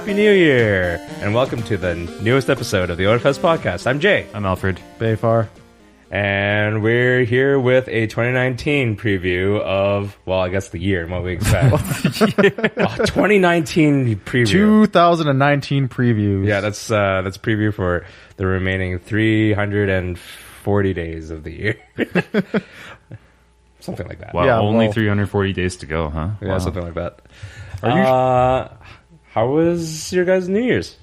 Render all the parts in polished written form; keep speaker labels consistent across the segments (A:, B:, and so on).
A: Happy New Year, and welcome to the newest episode of the Otafest podcast. I'm Jay.
B: I'm Alfred.
C: Behfar.
A: And we're here with a 2019 preview of, well, I guess the year and what we expect. 2019 preview.
C: 2019 previews.
A: Yeah, that's preview for the remaining 340 days of the year. Something like that.
B: Wow,
C: Yeah,
B: only 340 days to go, huh?
A: Yeah,
B: Wow.
A: something like that.
C: Are
A: How was your guys' New Year's?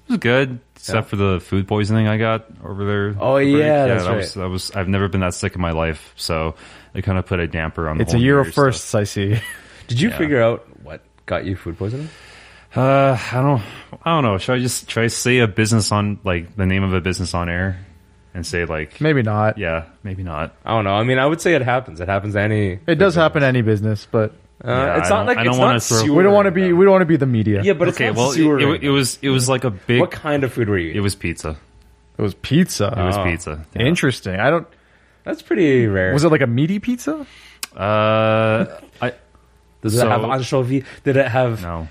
B: It was good, except for the food poisoning I got over there.
A: Oh, yeah, that's
B: that was. I've never been that sick in my life, so it kind of put a damper on.
C: It's
B: the
C: a
B: whole
C: year
B: New
C: of
B: Year's
C: firsts, I see.
A: Did you
B: Yeah.
A: figure out what got you food poisoning?
B: I don't know. Should I say a business on the name of a business on air, and say
C: Maybe not.
B: yeah, maybe not.
A: I don't know. I mean, I would say it happens. It happens to any.
C: It does happen to any business, but
B: Yeah,
A: It's not like
B: I don't
A: it's
B: wanna
A: not
B: throw-
A: sewer.
C: we don't want to be the media.
A: Yeah, but it's
B: Okay,
A: not
B: well,
A: sewer.
B: it was like a big.
A: What kind of food were you
B: It
A: eating?
B: was pizza.
C: It was pizza.
B: It was pizza. Yeah.
C: Interesting. I don't.
A: That's pretty rare.
C: Was it like a meaty pizza?
A: Does it
B: so-
A: have anchovy? Did it have?
B: No.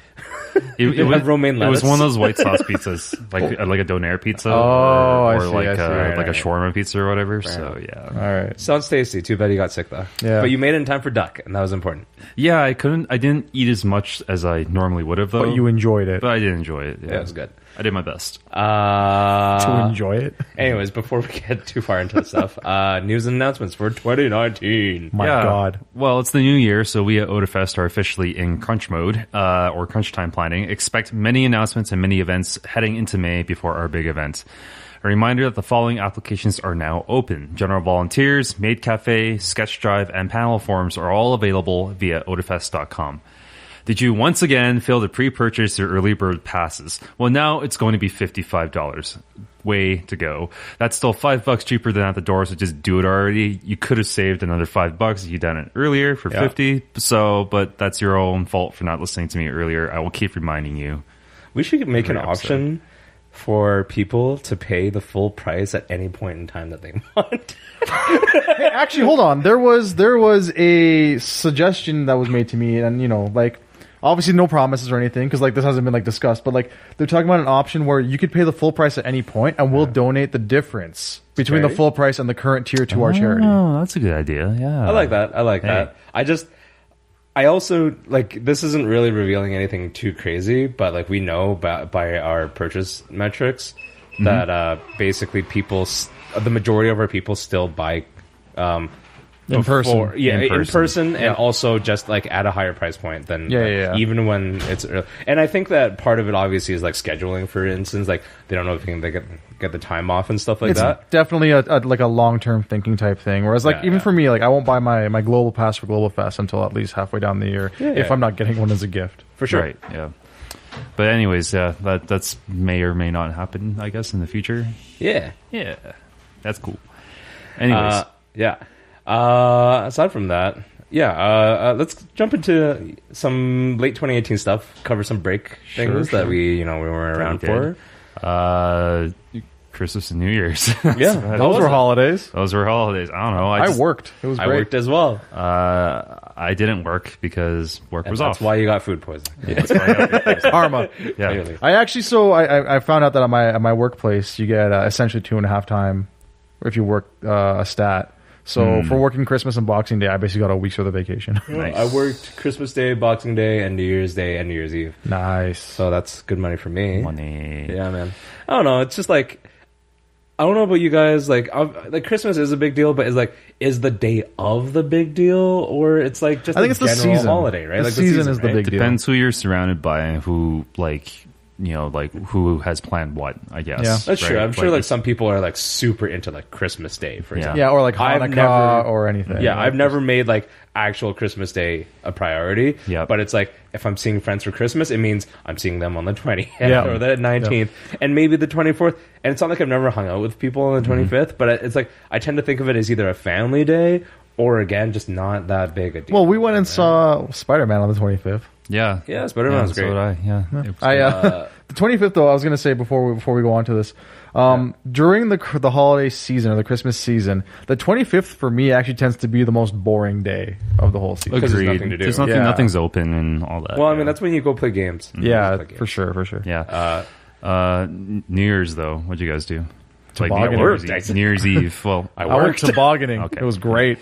A: Did it have romaine
B: It was
A: lettuce?
B: one of those white sauce pizzas, like a donair pizza,
C: Oh, I
B: or
C: see,
B: like
C: I see.
B: a
A: Right.
B: shawarma pizza or whatever. So yeah,
C: All right.
A: Sounds tasty. Too bad you got sick though.
C: Yeah.
A: But you made it in time for duck, and that was important.
B: yeah. I didn't eat as much as I normally would have, though.
C: But you enjoyed it.
B: But I did enjoy it. Yeah,
A: Yeah, it was good.
B: I did my best.
C: To enjoy it.
A: Anyways, before we get too far into the stuff, news and announcements for 2019.
C: My
B: Yeah.
C: God.
B: Well, it's the new year, so we at Otafest are officially in crunch mode, or crunch time planning. Expect many announcements and many events heading into May before our big event. A reminder that the following applications are now open. General volunteers, Maid Cafe, Sketch Drive, and panel forums are all available via otafest.com. Did you once again fail to pre-purchase your early bird passes? Well, now it's going to be $55. Way to go. That's still $5 cheaper than at the door, so just do it already. You could have saved another $5 if you'd done it earlier for $50. So, but that's your own fault for not listening to me earlier. I will keep reminding you.
A: We should make an
B: Every episode.
A: option for people to pay the full price at any point in time that they want.
C: Hey, actually, hold on. There was a suggestion that was made to me, and obviously no promises or anything because this hasn't been discussed. But they're talking about an option where you could pay the full price at any point, and we'll donate the difference between the
A: Charity?
C: full price and the current tier to our charity.
B: Oh, that's a good idea. Yeah.
A: I like that. I like that. I also this isn't really revealing anything too crazy, but we know by our purchase metrics that basically the majority of our people still buy
C: In person.
A: in person, and also just at a higher price point than even when it's early. And I think that part of it obviously is scheduling. For instance, they don't know if they get the time off and stuff like
C: It's
A: that.
C: definitely a long-term thinking type thing. Whereas even for me, I won't buy my global pass for Global Fest until at least halfway down the year if I'm not getting one as a gift.
A: For sure.
B: Right, yeah. But anyways, yeah, that's may or may not happen, I guess, in the future.
A: Yeah.
B: Yeah. That's cool. Anyways.
A: Yeah. Aside from that, let's jump into some late 2018 stuff. Cover some break things that we weren't around for.
B: Christmas and New Year's.
A: Yeah,
C: Those were holidays.
B: Those were holidays. I don't know.
C: I worked. It was
A: I
C: great.
A: worked as well.
B: I didn't work because work was
A: That's
B: off.
A: why you got food poisoning.
B: That's why I got food poisoning.
C: Karma.
B: Yeah.
A: Clearly.
C: I actually I found out that at my workplace you get essentially 2.5 time if you work a stat. So for working Christmas and Boxing Day, I basically got a week's worth of vacation.
B: Nice.
A: I worked Christmas Day, Boxing Day, and New Year's Day and New Year's Eve.
C: Nice.
A: So that's good money for me.
B: Money.
A: Yeah, man. I don't know. It's just I don't know about you guys. Christmas is a big deal, but is the day of the big deal, or it's just
C: I think it's the
A: general
C: season.
A: holiday, right?
C: The season is the
A: right?
C: big deal.
B: Depends who you're surrounded by and who who has planned what, I guess.
C: Yeah.
A: That's true.
B: right?
A: I'm sure some people are super into Christmas Day, for example.
C: Yeah, or
A: I've
C: Hanukkah
A: never-
C: or anything.
A: Yeah, I've never made actual Christmas Day a priority.
B: Yep.
A: But it's if I'm seeing friends for Christmas, it means I'm seeing them on the 20th
C: Yeah.
A: or the 19th and maybe the 24th. And it's not I've never hung out with people on the 25th, but it's I tend to think of it as either a family day or again just not that big a deal.
C: Well, we went and saw Spider-Man on the 25th.
B: Yeah.
A: Yeah, Spider-Man was
B: so
A: great.
B: did I. Yeah. It was
C: I
B: good.
C: the 25th though, I was gonna say before we go on to this, During the holiday season or the Christmas season, the 25th for me actually tends to be the most boring day of the whole season.
A: Because there's
B: Agreed.
A: nothing to do.
B: There's nothing's open and all that.
A: Well, I mean, that's when you go play games.
C: Yeah, for sure.
B: Yeah. New Year's though, what'd you guys do?
C: Tobogganing.
B: New Year's Eve. Well,
C: I went tobogganing.
B: Okay.
C: It was great.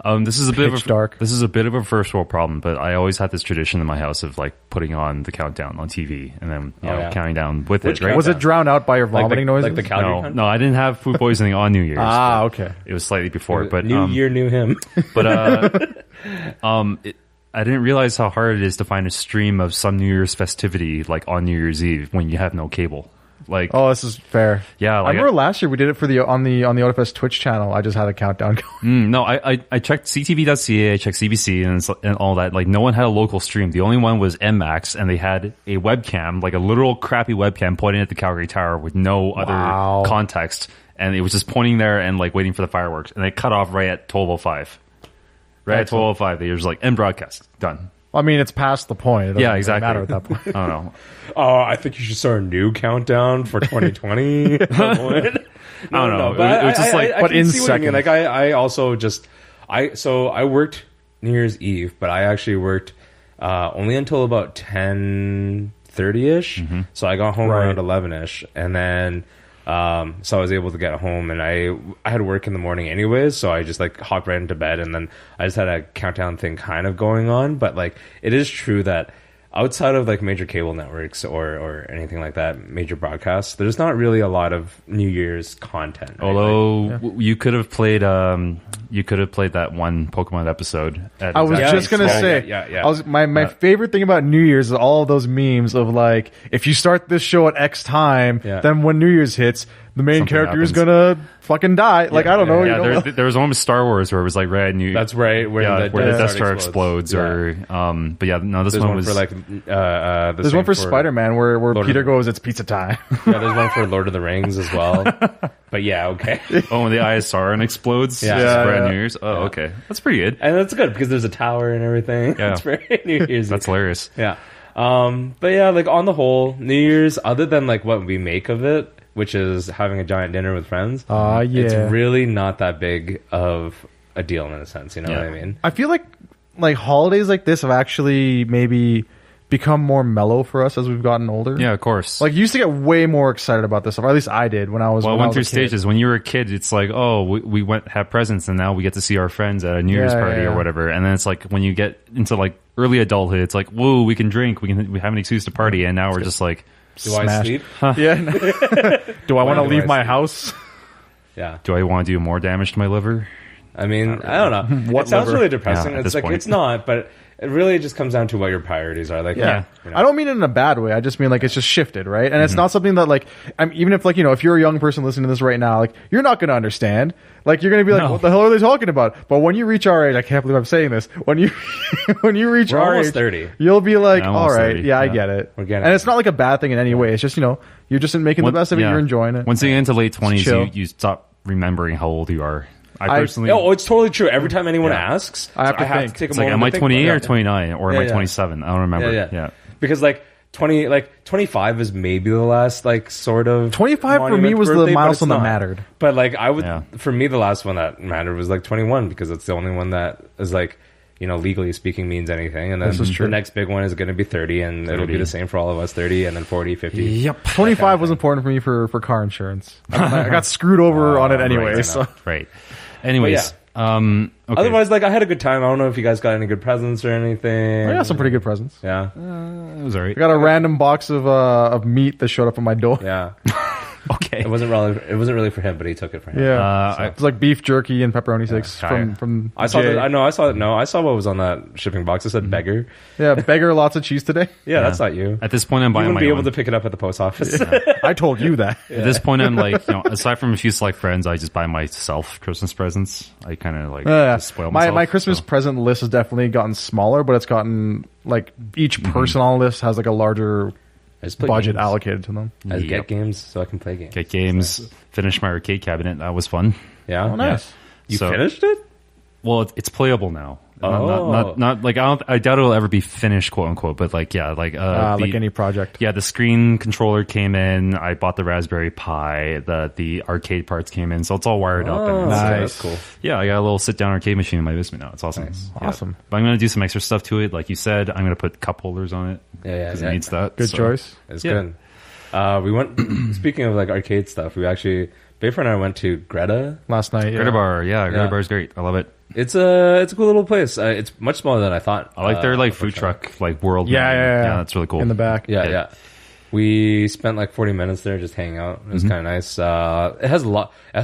B: This is a bit
C: Pitch dark.
B: This is a bit of a first world problem, but I always had this tradition in my house of like putting on the countdown on TV and then counting down with it. Right?
C: Was it drowned out by your vomiting noises?
A: Like the Calgary
B: No, I didn't have food poisoning on New Year's.
C: Okay.
B: It was slightly before, but
A: New Year, knew him.
B: But I didn't realize how hard it is to find a stream of some New Year's festivity like on New Year's Eve when you have no cable. Like,
C: oh, this is fair.
B: Yeah, like
C: I remember last year we did it for on the Otafest Twitch channel. I just had a countdown going.
B: No, I checked ctv.ca, I checked CBC and all that. Like, no one had a local stream. The only one was MMAX, and they had a webcam, like a literal crappy webcam, pointing at the Calgary Tower with no other context, and it was just pointing there and like waiting for the fireworks, and they cut off right at 12:05. Right at 12:05, they were just like end broadcast done.
C: I mean, it's past the point. It doesn't
B: exactly.
C: matter at that point.
B: I don't know.
A: Oh, I think you should start a new countdown for 2020.
B: I don't know.
A: But
B: it was just like,
A: I can see what you mean. Like, I also just, I worked New Year's Eve, but I actually worked only until about 10:30ish.
B: Mm-hmm.
A: So I got home around 11ish, and then so I was able to get home, and I had work in the morning anyways, so I just like hopped right into bed, and then I just had a countdown thing kind of going on. But like, it is true that outside of like major cable networks or anything like that, major broadcasts, there's not really a lot of New Year's content. Right?
B: Although you could have played that one Pokemon episode.
C: I was just gonna say, my favorite thing about New Year's is all of those memes of like, if you start this show at X time, then when New Year's hits, the main character is gonna fucking die. Like, I don't know.
B: Yeah, there was one with Star Wars where it was like red.
A: That's right. Where the
B: Death Star explodes. Or but yeah, no, this
A: there's
B: one was
A: for like.
C: There's one for Spider-Man where Peter goes, "It's pizza time."
A: Yeah, there's one for Lord of the Rings as well. But yeah, okay.
B: Oh, when the Eye of Sauron explodes. Brand New Year's. Oh, okay, that's pretty good.
A: And that's good because there's a tower and everything.
B: Yeah,
A: it's very New Year's.
B: That's hilarious.
A: Yeah. But yeah, like on the whole, New Year's, other than like what we make of it, which is having a giant dinner with friends, it's really not that big of a deal in a sense. You know what I mean?
C: I feel like holidays like this have actually maybe become more mellow for us as we've gotten older.
B: Yeah, of course.
C: Like, you used to get way more excited about this stuff, or at least I did when I was.
B: Well, I went through stages. When you were a kid, it's like, oh, we went have presents, and now we get to see our friends at a New Year's party or whatever. And then it's like when you get into like early adulthood, it's like, whoa, we can drink, we have an excuse to party, and now we're just like,
A: do I sleep?
C: Yeah. Do I want to leave my house?
A: Yeah.
B: Do I want to do more damage to my liver?
A: I mean, really. I don't know. It sounds really depressing. It's like, it's not, but it really just comes down to what your priorities are. Like,
C: you know. I don't mean it in a bad way. I just mean like it's just shifted, right? And it's not something that like, even if like, you know, if you're a young person listening to this right now, like, you're not going to understand. Like, you're going to be like, what the hell are they talking about? But when you reach our age, I can't believe I'm saying this. When you reach our age,
A: 30.
C: You'll be like, all right, 30. I get it.
A: We're getting
C: and it's not like a bad thing in any way. It's just, you know, you're just making the best of it. You're enjoying it.
B: Once you get into late 20s, you stop remembering how old you are. I personally,
A: it's totally true. Every time anyone asks,
C: I have to
A: take a
B: it's
A: moment.
B: Like, am I 28 or 29, or am I 27? I don't remember. Yeah.
A: Because like 25 is maybe the last like sort of
C: 25 for me was the milestone that mattered.
A: But like for me, the last one that mattered was like 21 because it's the only one that is like, you know, legally speaking means anything. And then the next big one is going to be 30, and it'll be the same for all of us, 30, and then 40, 50.
C: Yep. 25 was important for me for car insurance. I got screwed over on it anyway.
B: Right. Anyways, okay.
A: Otherwise, like, I had a good time. I don't know if you guys got any good presents or anything.
C: I got some pretty good presents.
A: Yeah.
B: It was alright.
C: I got a random box of meat that showed up at my door.
A: Yeah.
B: Okay.
A: It wasn't really for him, but he took it for him.
C: Yeah. It was like beef jerky and pepperoni sticks from
A: I saw what was on that shipping box. It said beggar.
C: Yeah, beggar, lots of cheese today.
A: Yeah, that's not you.
B: At this point, I'm buying
A: you
B: my
A: wouldn't be
B: own.
A: able to pick it up at the post office.
C: I told you that.
B: At this point, I'm like, you know, aside from a few select friends, I just buy myself Christmas presents. I kind of like just spoil myself.
C: My Christmas present list has definitely gotten smaller, but it's gotten like each person on the list has like a larger budget allocated to them.
A: I get games so I can play games.
B: Get games. Finish my arcade cabinet. That was fun.
A: Yeah.
C: Oh, nice.
A: You finished it?
B: Well, it's playable now. Not like I doubt it'll ever be finished, quote unquote. But like like
C: any project.
B: Yeah, the screen controller came in. I bought the Raspberry Pi. The arcade parts came in, so it's all wired up. And
C: Nice,
A: cool.
B: Yeah, I got a little sit down arcade machine in my basement now. It's awesome.
A: Nice.
B: Yeah.
C: Awesome.
B: But I'm gonna do some extra stuff to it, like you said. I'm gonna put cup holders on it.
A: Yeah,
B: it needs that.
C: Good choice.
A: It's good. We went. Speaking of like arcade stuff, we actually Behfar and I went to Greta
C: Last night.
B: Greta Bar, Greta Bar is great. I love it.
A: It's a cool little place. It's much smaller than I thought.
B: I like their like food truck like world.
C: Yeah,
B: that's really cool.
C: In the back.
A: Yeah. We spent like 40 minutes there just hanging out. It was kind of nice. It has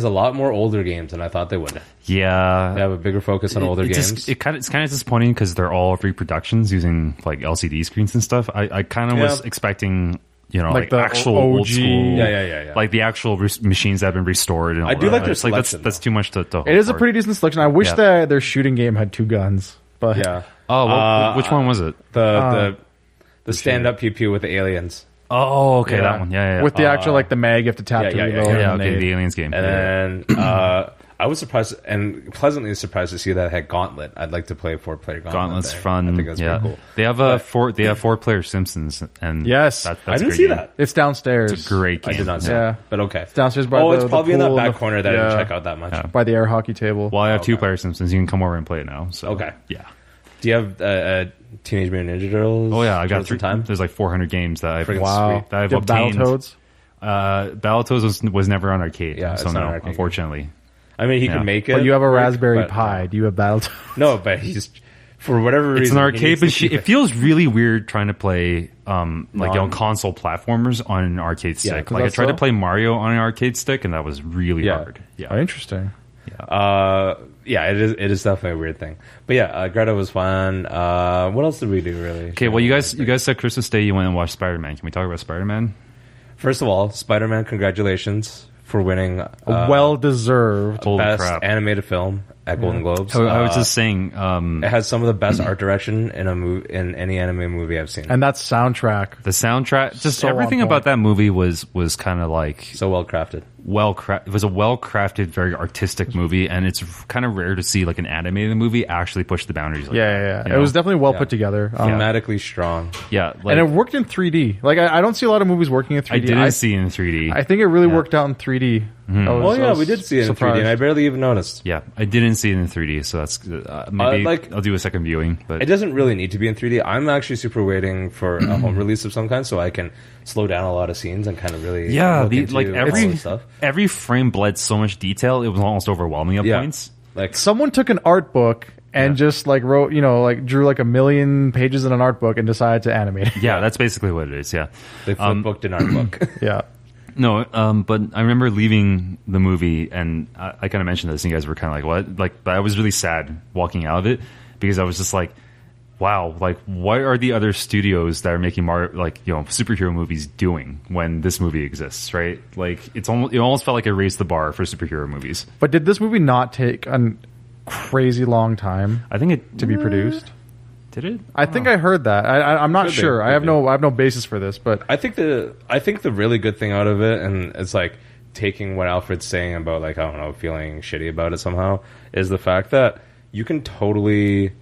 A: a lot more older games than I thought they would.
B: Yeah,
A: They have a bigger focus on older games.
B: It's kind of disappointing because they're all reproductions using like LCD screens and stuff. I kind of was expecting, like
C: the
B: actual
C: OG.
B: old school,
A: Yeah.
B: like the actual machines that have been restored. And all
A: I do like their
B: It's like
A: selection,
B: that's too much to hope
C: It is a
B: for.
C: pretty decent selection. I wish that their shooting game had 2 guns. But
A: Yeah.
B: Oh, which one was it?
A: The stand up pew pew with the aliens.
B: Oh, okay, that one. Yeah.
C: with the actual like the mag, you have to tap to reload.
B: yeah,
C: and
B: okay,
C: they-
B: the aliens game.
A: And then I was surprised and pleasantly surprised to see that it had Gauntlet. I'd like to play a 4-player Gauntlet.
B: Gauntlet's
A: there.
B: fun.
A: I think that's pretty cool.
B: They have They have 4-player Simpsons, and
C: Yes.
B: that's
A: I
B: a
A: didn't
B: great
A: see
B: game.
A: that.
C: It's downstairs.
B: It's a great game.
A: I did not see
C: Yeah.
A: it. But okay.
C: downstairs by
A: it's
C: the
A: probably in
C: pool
A: that
C: and
A: back corner that I didn't check out that much.
C: by the air hockey table.
B: Well, I have 2-player Simpsons. You can come over and play it now. So
A: Okay.
B: yeah.
A: Do you have Teenage Mutant Ninja Turtles?
B: Oh yeah, I got
A: Turtles in time.
B: There's like 400 games that I've
A: Friggin'
C: Wow.
B: that I've
C: Do you have
B: obtained.
C: Battletoads?
B: Battletoads was never on arcade.
A: Yeah, it's
B: so
A: not
B: no,
A: on arcade.
B: unfortunately.
A: I mean, he
B: Yeah.
A: can make it.
C: But you have a
A: work,
C: Raspberry
A: but-
C: Pi. Do you have Battletoads?
A: No, but he's for whatever reason.
B: It's an
A: he
B: arcade
A: needs to
B: machine.
A: keep
B: it feels really weird trying to play
A: Non-
B: console platformers on an arcade stick. Like I
C: that's
B: tried to
C: so?
B: play Mario on an arcade stick, and that was really hard.
C: Oh,
B: Yeah.
C: interesting.
A: Yeah, it is definitely a weird thing. But yeah, Greta was fun. What else did we do really?
B: Okay, well, you guys said Christmas Day you went and watched Spider-Man. Can we talk about Spider-Man?
A: First of all, Spider-Man, congratulations for winning
C: Well deserved.
B: Holy
A: best
B: crap.
A: animated film at Golden Globes.
B: I was just saying.
A: It has some of the best art direction in any anime movie I've seen.
C: And that soundtrack.
B: The soundtrack, just
C: So on
B: everything
C: point.
B: about that movie was kind of like
A: So well crafted.
B: it was a well-crafted, very artistic movie, and it's kind of rare to see like an animated movie actually push the boundaries. Like
C: Yeah.
B: that, you
C: It was
B: know?
C: definitely well put together.
A: Thematically strong.
B: Yeah, like,
C: And it worked in 3D. Like I don't see a lot of movies working in 3D.
B: I didn't see it in 3D.
C: I think it really worked out in 3D.
A: Oh yeah, we did see it in 3D, and I barely even noticed.
B: Yeah, I didn't see it in 3D, so that's maybe
A: like-
B: I'll do a second viewing. But
A: It doesn't really need to be in 3D. I'm actually super waiting for a home release of some kind, so I can slow down a lot of scenes and kind of really look into all the stuff.
B: every frame bled so much detail. It was almost overwhelming at points.
A: Like
C: Someone took an art book and just like wrote, drew like 1,000,000 pages in an art book and decided to animate it.
B: Yeah, that's basically what it is. Yeah.
A: they flip booked an art book.
C: Yeah.
B: No, but I remember leaving the movie, and I kind of mentioned this, and you guys were kind of like, "What?" Like, but I was really sad walking out of it because I was just like, "Wow!" Like, what are the other studios that are making superhero movies doing when this movie exists? Right? Like, it almost felt like it raised the bar for superhero movies.
C: But did this movie not take a crazy long time
B: I think it
C: to be produced?
B: did it.
C: I think I heard that. I'm not
A: Could be,
C: sure.
A: could
C: I have
A: be.
C: no basis for this, but
A: I think the really good thing out of it, and it's like taking what Alfred's saying about like, I don't know, feeling shitty about it somehow, is the fact that you can totally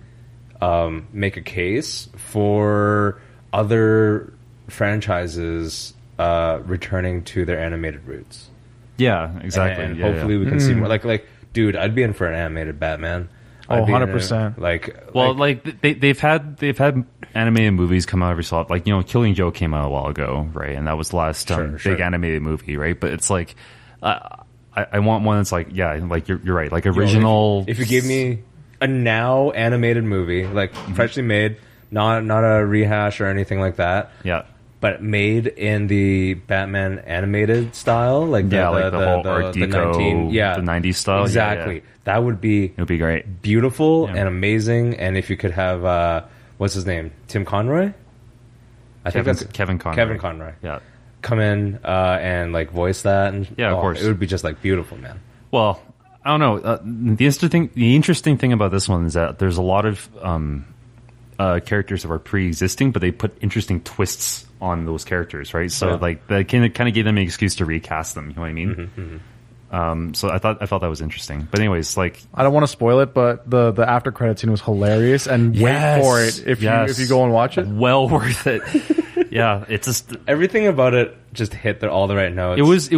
A: make a case for other franchises returning to their animated roots.
B: Yeah, exactly.
A: And
B: Yeah,
A: hopefully
B: yeah.
A: we can see more. Like, dude, I'd be in for an animated Batman.
C: Oh,
A: I'd be in
C: 100%.
B: Well, they've had animated movies come out every so often. Like, Killing Joke came out a while ago, right? And that was the last
A: Sure.
B: big animated movie, right? But it's like, I want one that's like, yeah, like you're right, like original.
A: If you gave me a now animated movie, like freshly made, not a rehash or anything like that,
B: yeah,
A: but made in the Batman animated style, like
B: the whole Art
A: the
B: Deco,
A: 19, yeah,
B: the 90s style,
A: exactly.
B: Yeah.
A: That would be
B: It would be great.
A: beautiful
B: Yeah.
A: and amazing. And if you could have what's his name, Tim Conroy, I think that's
B: Kevin Conroy.
A: Kevin Conroy.
B: Yeah.
A: Come in and like voice that, and
B: Yeah, of course.
A: it would be just like beautiful, man.
B: Well, I don't know. The interesting thing about this one is that there's a lot of characters that are pre-existing, but they put interesting twists on those characters, right? So
A: Yeah.
B: like that kind of gave them an excuse to recast them. You know what I mean? So I thought that was interesting. But anyways, like
C: I don't want to spoil it, but the after credit scene was hilarious, and wait for it if you go and watch it.
B: Well worth it. Yeah, it's just
A: everything about it just hit all the right notes.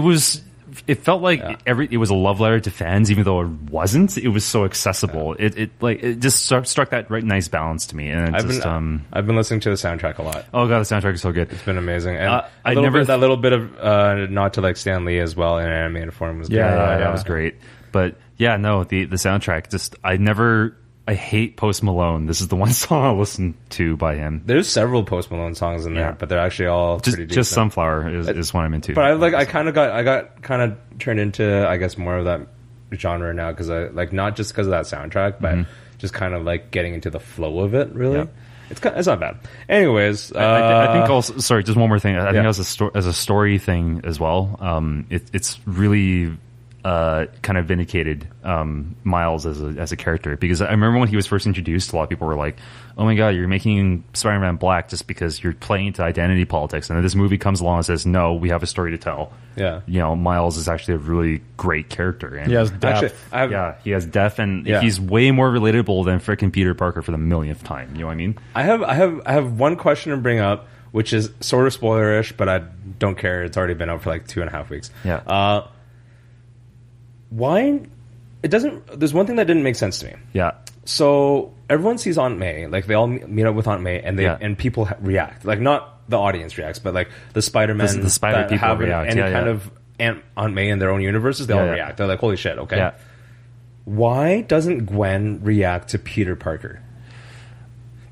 B: It felt like it was a love letter to fans, even though it wasn't. It was so accessible. Yeah. It just struck that right nice balance to me. And I've
A: been listening to the soundtrack a lot.
B: Oh god, the soundtrack is so good.
A: It's been amazing. And that little bit of nod to like Stan Lee as well in an animated form was
B: that was great. But yeah, no, the soundtrack just I hate Post Malone. This is the one song I listen to by him.
A: There's several Post Malone songs in there, but they're actually all pretty decent.
B: Just Sunflower is what I'm into.
A: But I got kind of turned into, I guess, more of that genre now because I like not just because of that soundtrack, but just kind of like getting into the flow of it. Really, it's not bad. Anyways,
B: I think also sorry, just one more thing. I think as a story thing as well. It's really. Kind of vindicated Miles as a character, because I remember when he was first introduced, a lot of people were like, "Oh my god, you're making Spider-Man black just because you're playing to identity politics." And then this movie comes along and says, "No, we have a story to tell."
A: Yeah,
B: Miles is actually a really great character, and
C: he has depth.
B: He has depth, and he's way more relatable than frickin' Peter Parker for the millionth time. You know what I mean?
A: I have one question to bring up, which is sort of spoilerish, but I don't care. It's already been out for like 2.5 weeks.
B: Yeah.
A: Why it doesn't? There's one thing that didn't make sense to me.
B: Yeah.
A: So everyone sees Aunt May, like they all meet up with Aunt May, and and people react, like not the audience reacts, but like the Spider-Men,
B: the Spider people
A: have
B: react.
A: any kind of Aunt May in their own universes, they all react. They're like, holy shit, okay.
B: Yeah.
A: Why doesn't Gwen react to Peter Parker?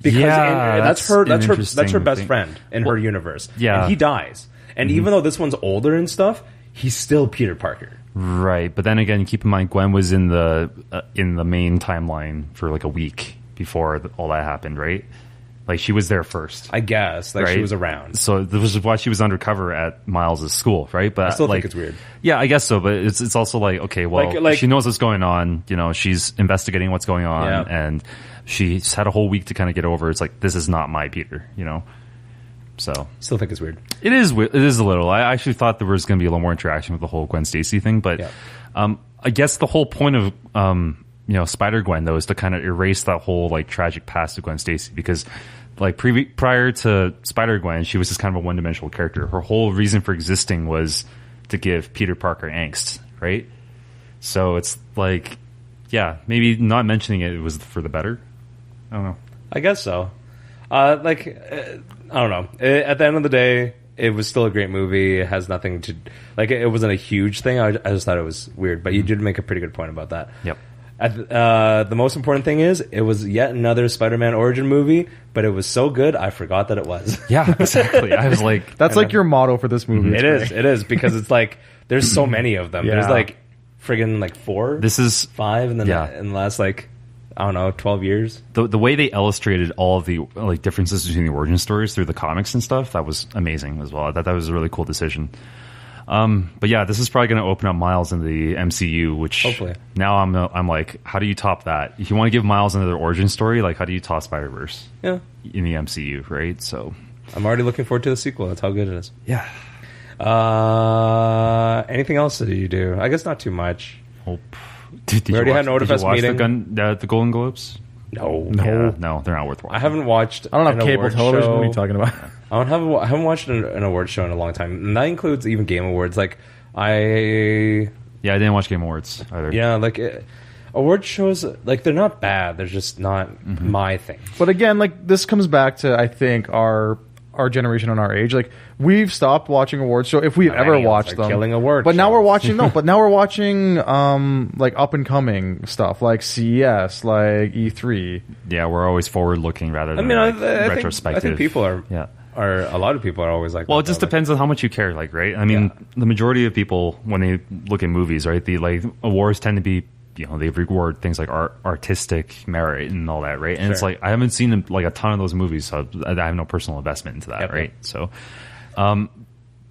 A: Because that's her best friend in her universe.
B: Yeah.
A: And he dies, and even though this one's older and stuff, he's still Peter Parker.
B: Right, but then again, keep in mind Gwen was in the main timeline for like a week before all that happened, right? Like she was there first,
A: I guess. Like she was around,
B: so this is why she was undercover at Miles' school, right? But
A: I still think it's weird.
B: Yeah, I guess so. But it's also like, okay, well, like, she knows what's going on. She's investigating what's going on, and she's had a whole week to kind of get over. It's like, this is not my Peter, So
A: still think it's weird.
B: It is a little. I actually thought there was going to be a little more interaction with the whole Gwen Stacy thing, but I guess the whole point of SpiderGwen though is to kind of erase that whole like tragic past of Gwen Stacy, because like prior to SpiderGwen, she was just kind of a one-dimensional character. Her whole reason for existing was to give Peter Parker angst, right? So it's like, maybe not mentioning it was for the better. I don't know.
A: I guess so. I don't know. At the end of the day, it was still a great movie. It has nothing to... Like, it wasn't a huge thing. I just thought it was weird. But you did make a pretty good point about that.
B: Yep.
A: The most important thing is, it was yet another Spider-Man origin movie, but it was so good, I forgot that it was.
B: Yeah, exactly. I was like...
C: That's like your motto for this movie.
A: It is, because it's like, there's so many of them. There's like, friggin' like 4?
B: This is...
A: 5 in the last, like... I don't know, 12 years.
B: The way they illustrated all of the like differences between the origin stories through the comics and stuff, that was amazing as well. I thought that was a really cool decision. But yeah, this is probably going to open up Miles in the MCU, which
A: hopefully.
B: Now I'm like, how do you top that? If you want to give Miles another origin story, like how do you top Spider-Verse?
A: Yeah,
B: in the MCU, right? So
A: I'm already looking forward to the sequel. That's how good it is.
B: Yeah.
A: Anything else that you do? I guess not too much.
B: Hope.
A: We already had an Otafest meeting.
B: The Golden Globes?
A: No,
B: no, they're not worth watching.
A: I haven't watched.
C: I don't have cable television. What are you talking about?
A: I haven't watched an award show in a long time, and that includes even Game Awards. Like I
B: didn't watch Game Awards either.
A: Yeah, like award shows, like they're not bad. They're just not my thing.
C: But again, like this comes back to I think our generation and our age. Like we've stopped watching awards show if we've ever watched them.
A: Killing awards,
C: but now we're watching like up and coming stuff like CES, like E3.
B: Yeah, we're always forward looking rather than retrospective.
A: I think people are a lot of people are always like.
B: Well, it just depends on how much you care, like, right? I mean, the majority of people when they look at movies, right, the like awards tend to be, they reward things like artistic merit and all that, right? And it's like, I haven't seen like a ton of those movies, so I have no personal investment into that, right? So,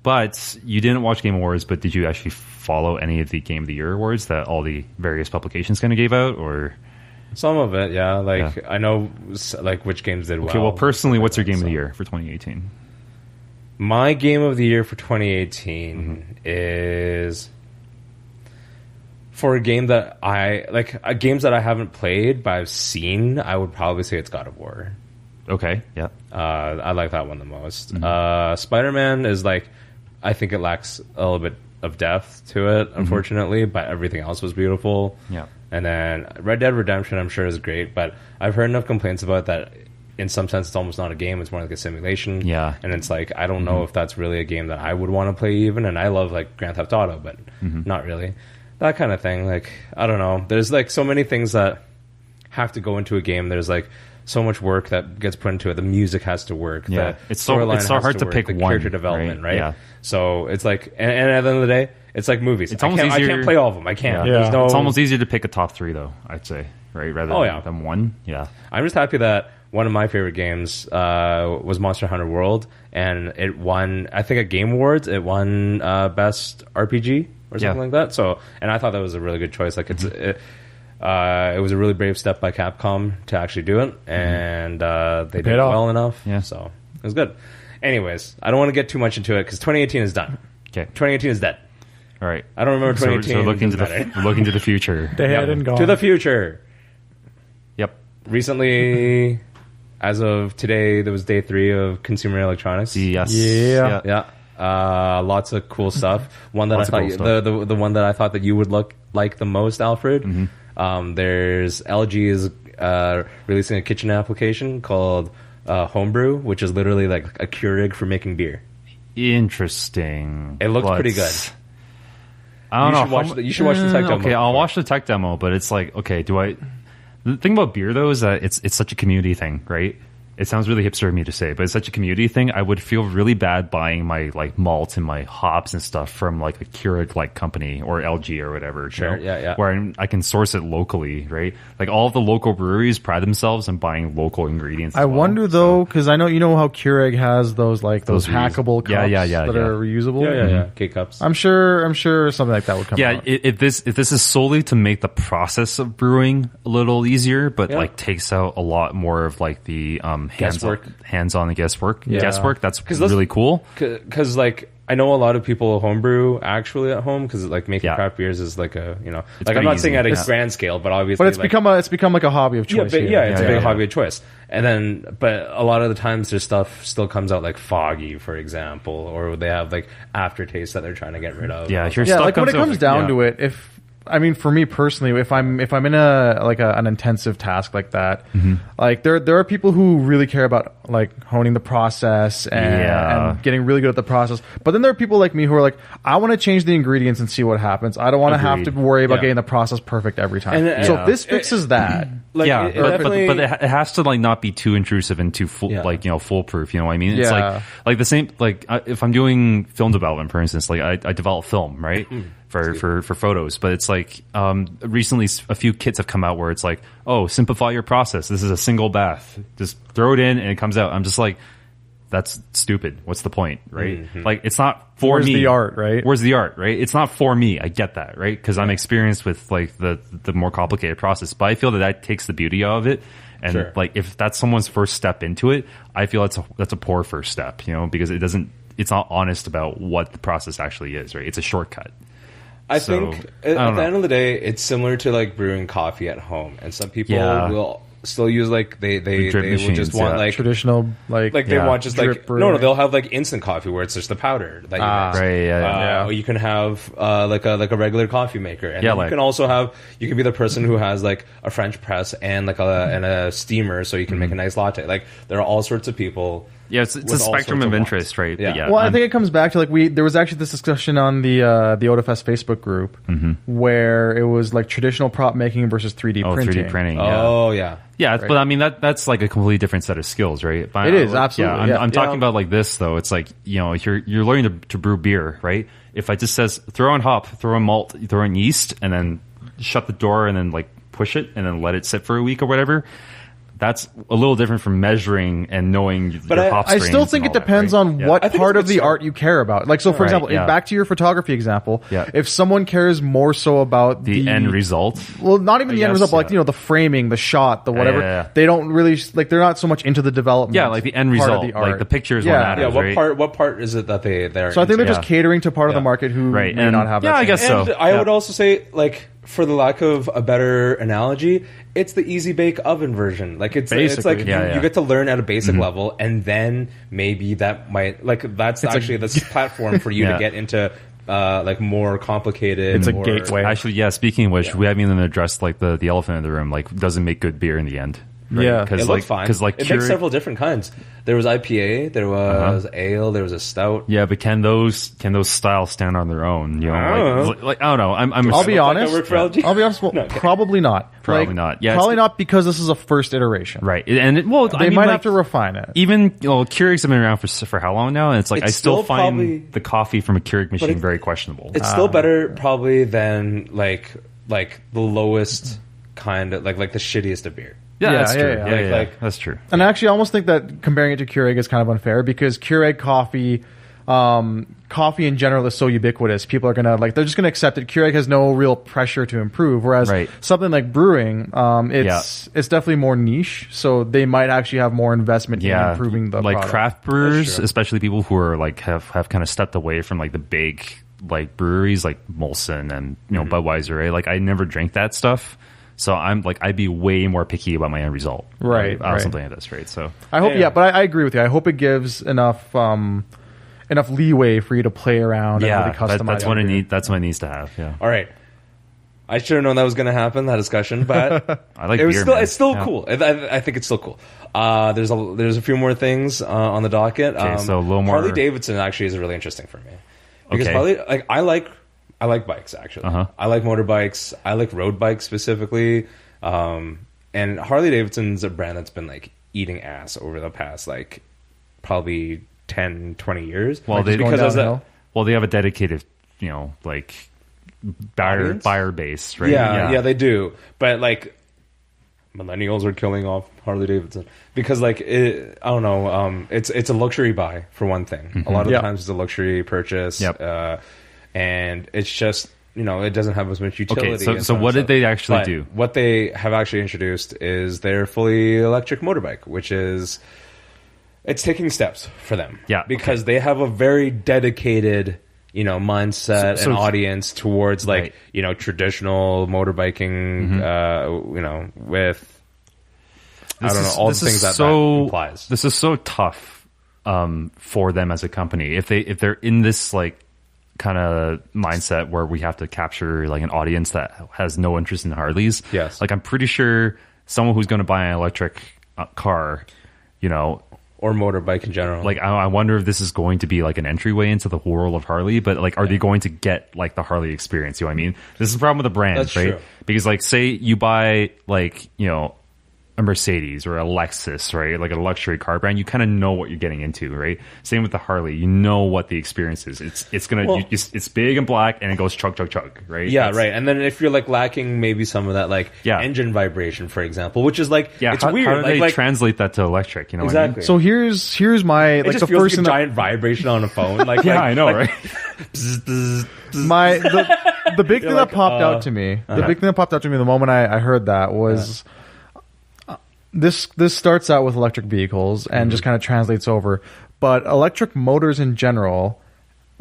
B: but you didn't watch Game Awards, but did you actually follow any of the Game of the Year awards that all the various publications kind of gave out, or?
A: Some of it, yeah. Like, I know like which games did well.
B: Okay, well, personally, what's your Game of the Year for 2018?
A: My Game of the Year for 2018 is... For a game that games that I haven't played but I've seen, I would probably say it's God of War.
B: Okay, yeah.
A: I like that one the most. Spider-Man is like, I think it lacks a little bit of depth to it, unfortunately, but everything else was beautiful.
B: Yeah.
A: And then Red Dead Redemption, I'm sure is great, but I've heard enough complaints about that. In some sense, it's almost not a game; it's more like a simulation.
B: Yeah.
A: And it's like I don't know if that's really a game that I would want to play even. And I love like Grand Theft Auto, but not really. That kind of thing. Like I don't know. There's like so many things that have to go into a game. There's like so much work that gets put into it. The music has to work.
B: Yeah. It's so hard to pick
A: the
B: one.
A: Character development, right?
B: Yeah.
A: So it's like, and at the end of the day, it's like movies.
B: It's almost
A: I
B: easier.
A: can't play all of them. I can't.
C: Yeah.
A: There's
B: It's almost easier to pick a top 3 though. I'd say, right? Rather than one. Yeah.
A: I'm just happy that one of my favorite games was Monster Hunter World, and it won, I think, at Game Awards. It won Best RPG or something like that. So, and I thought that was a really good choice. Like it was a really brave step by Capcom to actually do it, and they did it well enough.
B: Yeah.
A: So it was good. Anyways, I don't want to get too much into it because 2018 is done.
B: Okay.
A: 2018 is dead.
B: All right.
A: I don't remember 2018.
B: So looking to the future.
C: Dead and gone.
A: To the future.
B: Yep.
A: Recently, as of today, there was day 3 of Consumer Electronics.
B: CES.
C: Yeah.
A: Lots of cool stuff. One that
B: Lots
A: I
B: of
A: thought
B: cool
A: the one that I thought that you would like the most, Alfred. There's LG is releasing a kitchen application called Homebrew, which is literally like a Keurig for making beer.
B: Interesting.
A: It looks pretty good.
B: I don't know.
A: You should watch the tech demo.
B: Okay, I'll watch the tech demo, but it's like, okay, the thing about beer though is that it's such a community thing, right? It sounds really hipster of me to say, but it's such a community thing. I would feel really bad buying my like malt and my hops and stuff from like a Keurig like company or LG or whatever.
A: Sure, yeah.
B: Where I can source it locally, right? Like all of the local breweries pride themselves on buying local ingredients.
C: I wonder though, because I know how Keurig has those hackable cups that are reusable.
A: Yeah. K-cups.
C: I'm sure something like that would come out.
B: If this is solely to make the process of brewing a little easier, but like takes out a lot more of like the hands-on guesswork. That's really cool.
A: Because like I know a lot of people homebrew actually at home because like making craft beers is like a like I'm not saying at a grand scale, but obviously,
C: but it's become like a hobby of choice.
A: It's a big hobby of choice. And then, but a lot of the times their stuff still comes out like foggy, for example, or they have like aftertaste that they're trying to get rid of.
C: Like when it comes down to it, for me personally, if I'm in an intensive task like that, like there are people who really care about like honing the process and getting really good at the process. But then there are people like me who are like, I want to change the ingredients and see what happens. I don't want to have to worry about getting the process perfect every time. So if this fixes that,
B: but it has to like not be too intrusive and too foolproof. You know what I mean? It's like the same like if I'm doing film development, for instance, like I develop film, right? For photos, but it's like recently a few kits have come out where it's like, oh, simplify your process. This is a single bath. Just throw it in and it comes out. I'm just like, that's stupid. What's the point, right? Like it's not for me. Where's the art, right? It's not for me. I get that, right? Because I'm experienced with like the more complicated process, but I feel that takes the beauty out of it. And like if that's someone's first step into it, I feel that's a poor first step, because it's not honest about what the process actually is, right? It's a shortcut.
A: I think at the end of the day, it's similar to like brewing coffee at home, and some people will still use like they will just want like
C: traditional like
A: they want just like they'll have like instant coffee where it's just the powder that you mix. You can have like a regular coffee maker, and then you can also you can be the person who has like a French press and like a steamer, so you can make a nice latte. Like there are all sorts of people.
B: Yeah, it's a spectrum of interest, right?
C: Yeah. Well, I think it comes back to like there was actually this discussion on the Otafest Facebook group where it was like traditional prop making versus 3D printing.
B: 3D printing.
C: Yeah,
B: but I mean that's like a completely different set of skills, right? But
C: it is absolutely.
B: I'm talking about like this though. It's like you're learning to brew beer, right? If I just says throw in hop, throw in malt, throw in yeast, and then shut the door and then like push it and then let it sit for a week or whatever. That's a little different from measuring and knowing your hop strains.
C: I still think it depends on what part of the art you care about. Like, so for example, back to your photography example, if someone cares more so about
B: the end result,
C: well, not even the end result, but like, the framing, the shot, the whatever, they don't really, like, they're not so much into the development.
B: Yeah, like the end result, like the pictures.
A: What part is it that they're
C: so I think they're just catering to part of the market who may not have that.
B: Yeah, I guess so.
A: And I would also say, like, for the lack of a better analogy, it's the easy bake oven version. Like it's like you get to learn at a basic level, and then maybe that might that's actually the platform for you to get into like more complicated.
C: It's a gateway.
B: Actually, yeah. Speaking of which, we haven't even addressed like the elephant in the room. Like, doesn't make good beer in the end. Right?
C: Yeah,
A: it looks fine. Because it makes several different kinds. There was IPA, there was ale, there was a stout.
B: Yeah, but can those styles stand on their own? You know, like I don't know.
C: I'll be honest. I'll be honest. Well, probably not.
B: Probably not. Yeah,
C: probably not because this is a first iteration.
B: Right, and
C: they might have to refine it.
B: Even Keurigs have been around for how long now? And it's like I still find the coffee from a Keurig machine very questionable.
A: It's still better probably than like the lowest kind of like the shittiest of beer.
B: Yeah, that's true. Yeah, that's true.
C: And I actually almost think that comparing it to Keurig is kind of unfair because Keurig coffee, coffee in general is so ubiquitous. People are gonna they're just gonna accept it. Keurig has no real pressure to improve, whereas something like brewing, it's definitely more niche. So they might actually have more investment in improving the product.
B: Craft brewers, especially people who are have kind of stepped away from the big breweries like Molson and Budweiser. Right? Like I never drank that stuff. So I'd be way more picky about my end result,
C: right?
B: Something like this, right? So
C: I hope, but I agree with you. I hope it gives enough leeway for you to play around and really customize.
B: That's what it needs. That's what it needs to have. Yeah.
A: All right. I should have known that was going to happen, that discussion, but
B: I like beer, man.
A: It's still cool. I think it's still cool. There's a few more things on the docket.
B: Okay, so a little more.
A: Harley Davidson actually is really interesting for me because Harley, I like bikes, actually. I like motorbikes. I like road bikes specifically. And Harley Davidson's a brand that's been eating ass over the past probably 10, 20 years.
B: Well, they have a dedicated, buyer base, right?
A: Yeah, they do. But millennials are killing off Harley Davidson because I don't know. It's a luxury buy for one thing. A lot of times it's a luxury purchase. Yep. And it's just, it doesn't have as much utility.
B: Okay, so what did they actually do?
A: What they have actually introduced is their fully electric motorbike, which is, it's taking steps for them.
B: Yeah.
A: Because they have a very dedicated, mindset and audience towards traditional motorbiking, with, I don't know, all the things that implies.
B: This is so tough for them as a company. If they're in this kind of mindset where we have to capture an audience that has no interest in Harleys.
A: Yes.
B: I'm pretty sure someone who's going to buy an electric car,
A: or motorbike in general.
B: I wonder if this is going to be an entryway into the world of Harley, but are they going to get the Harley experience? You know what I mean? This is the problem with the brand,
A: That's
B: right?
A: True.
B: Because say you buy a Mercedes or a Lexus, right? A luxury car brand, you kind of know what you're getting into, right? Same with the Harley, you know what the experience is. It's it's big and black and it goes chug chug chug, right?
A: Yeah, right. And then if you're lacking maybe some of that engine vibration, for example, which is it's weird.
B: How do they translate that to electric? You know
A: exactly.
B: What I mean?
C: So here's my
A: it just
C: the
A: feels
C: first
A: like a giant vibration on a phone.
B: I know, right?
C: The big thing that popped out to me. The big thing that popped out to me the moment I heard that was. This starts out with electric vehicles and just kind of translates over, but electric motors in general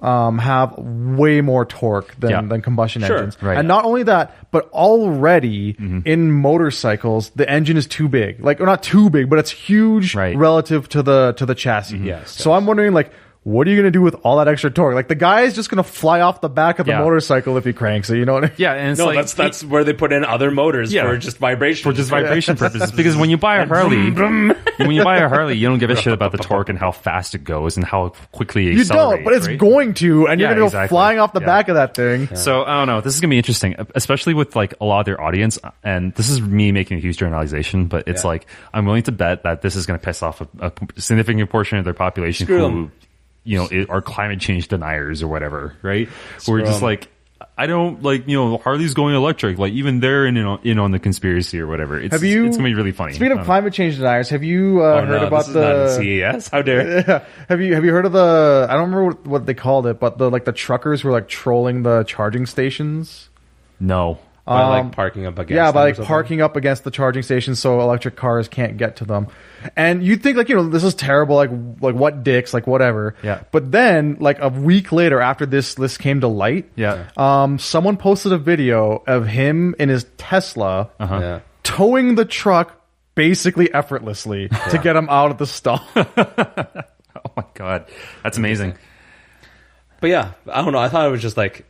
C: have way more torque than combustion engines.
B: Right.
C: And not only that, but already in motorcycles, the engine is too big. Not too big, but it's huge relative to the chassis.
A: Yes.
C: So I'm wondering what are you going to do with all that extra torque? The guy is just going to fly off the back of the motorcycle if he cranks it, you know what I mean?
B: Yeah, and it's
A: that's where they put in other motors for just vibration.
B: For just vibration purposes. Because when you buy a Harley, you don't give a shit about the torque and how fast it goes and how quickly it accelerates. You don't,
C: but it's going to, and you're going to go flying off the back of that thing.
B: Yeah. So, I don't know. This is going to be interesting, especially with a lot of their audience. And this is me making a huge generalization, but it's I'm willing to bet that this is going to piss off a significant portion of their population who are climate change deniers or whatever, right? We're just I don't Harley's going electric. Even they're in on the conspiracy or whatever. It's gonna be really funny.
C: Speaking of climate change deniers, have you heard about
A: the CES? How dare?
C: Have you heard of the? I don't remember what they called it, but the truckers were trolling the charging stations.
B: No.
A: By like parking up against
C: Yeah, by like
A: them or
C: parking up against the charging station so electric cars can't get to them. And you'd think like, this is terrible, like what dicks, like whatever.
B: Yeah.
C: But then like a week later after this list came to light, someone posted a video of him in his Tesla towing the truck basically effortlessly to get him out of the stall.
B: Oh my god, that's amazing.
A: But yeah, I don't know. I thought it was just like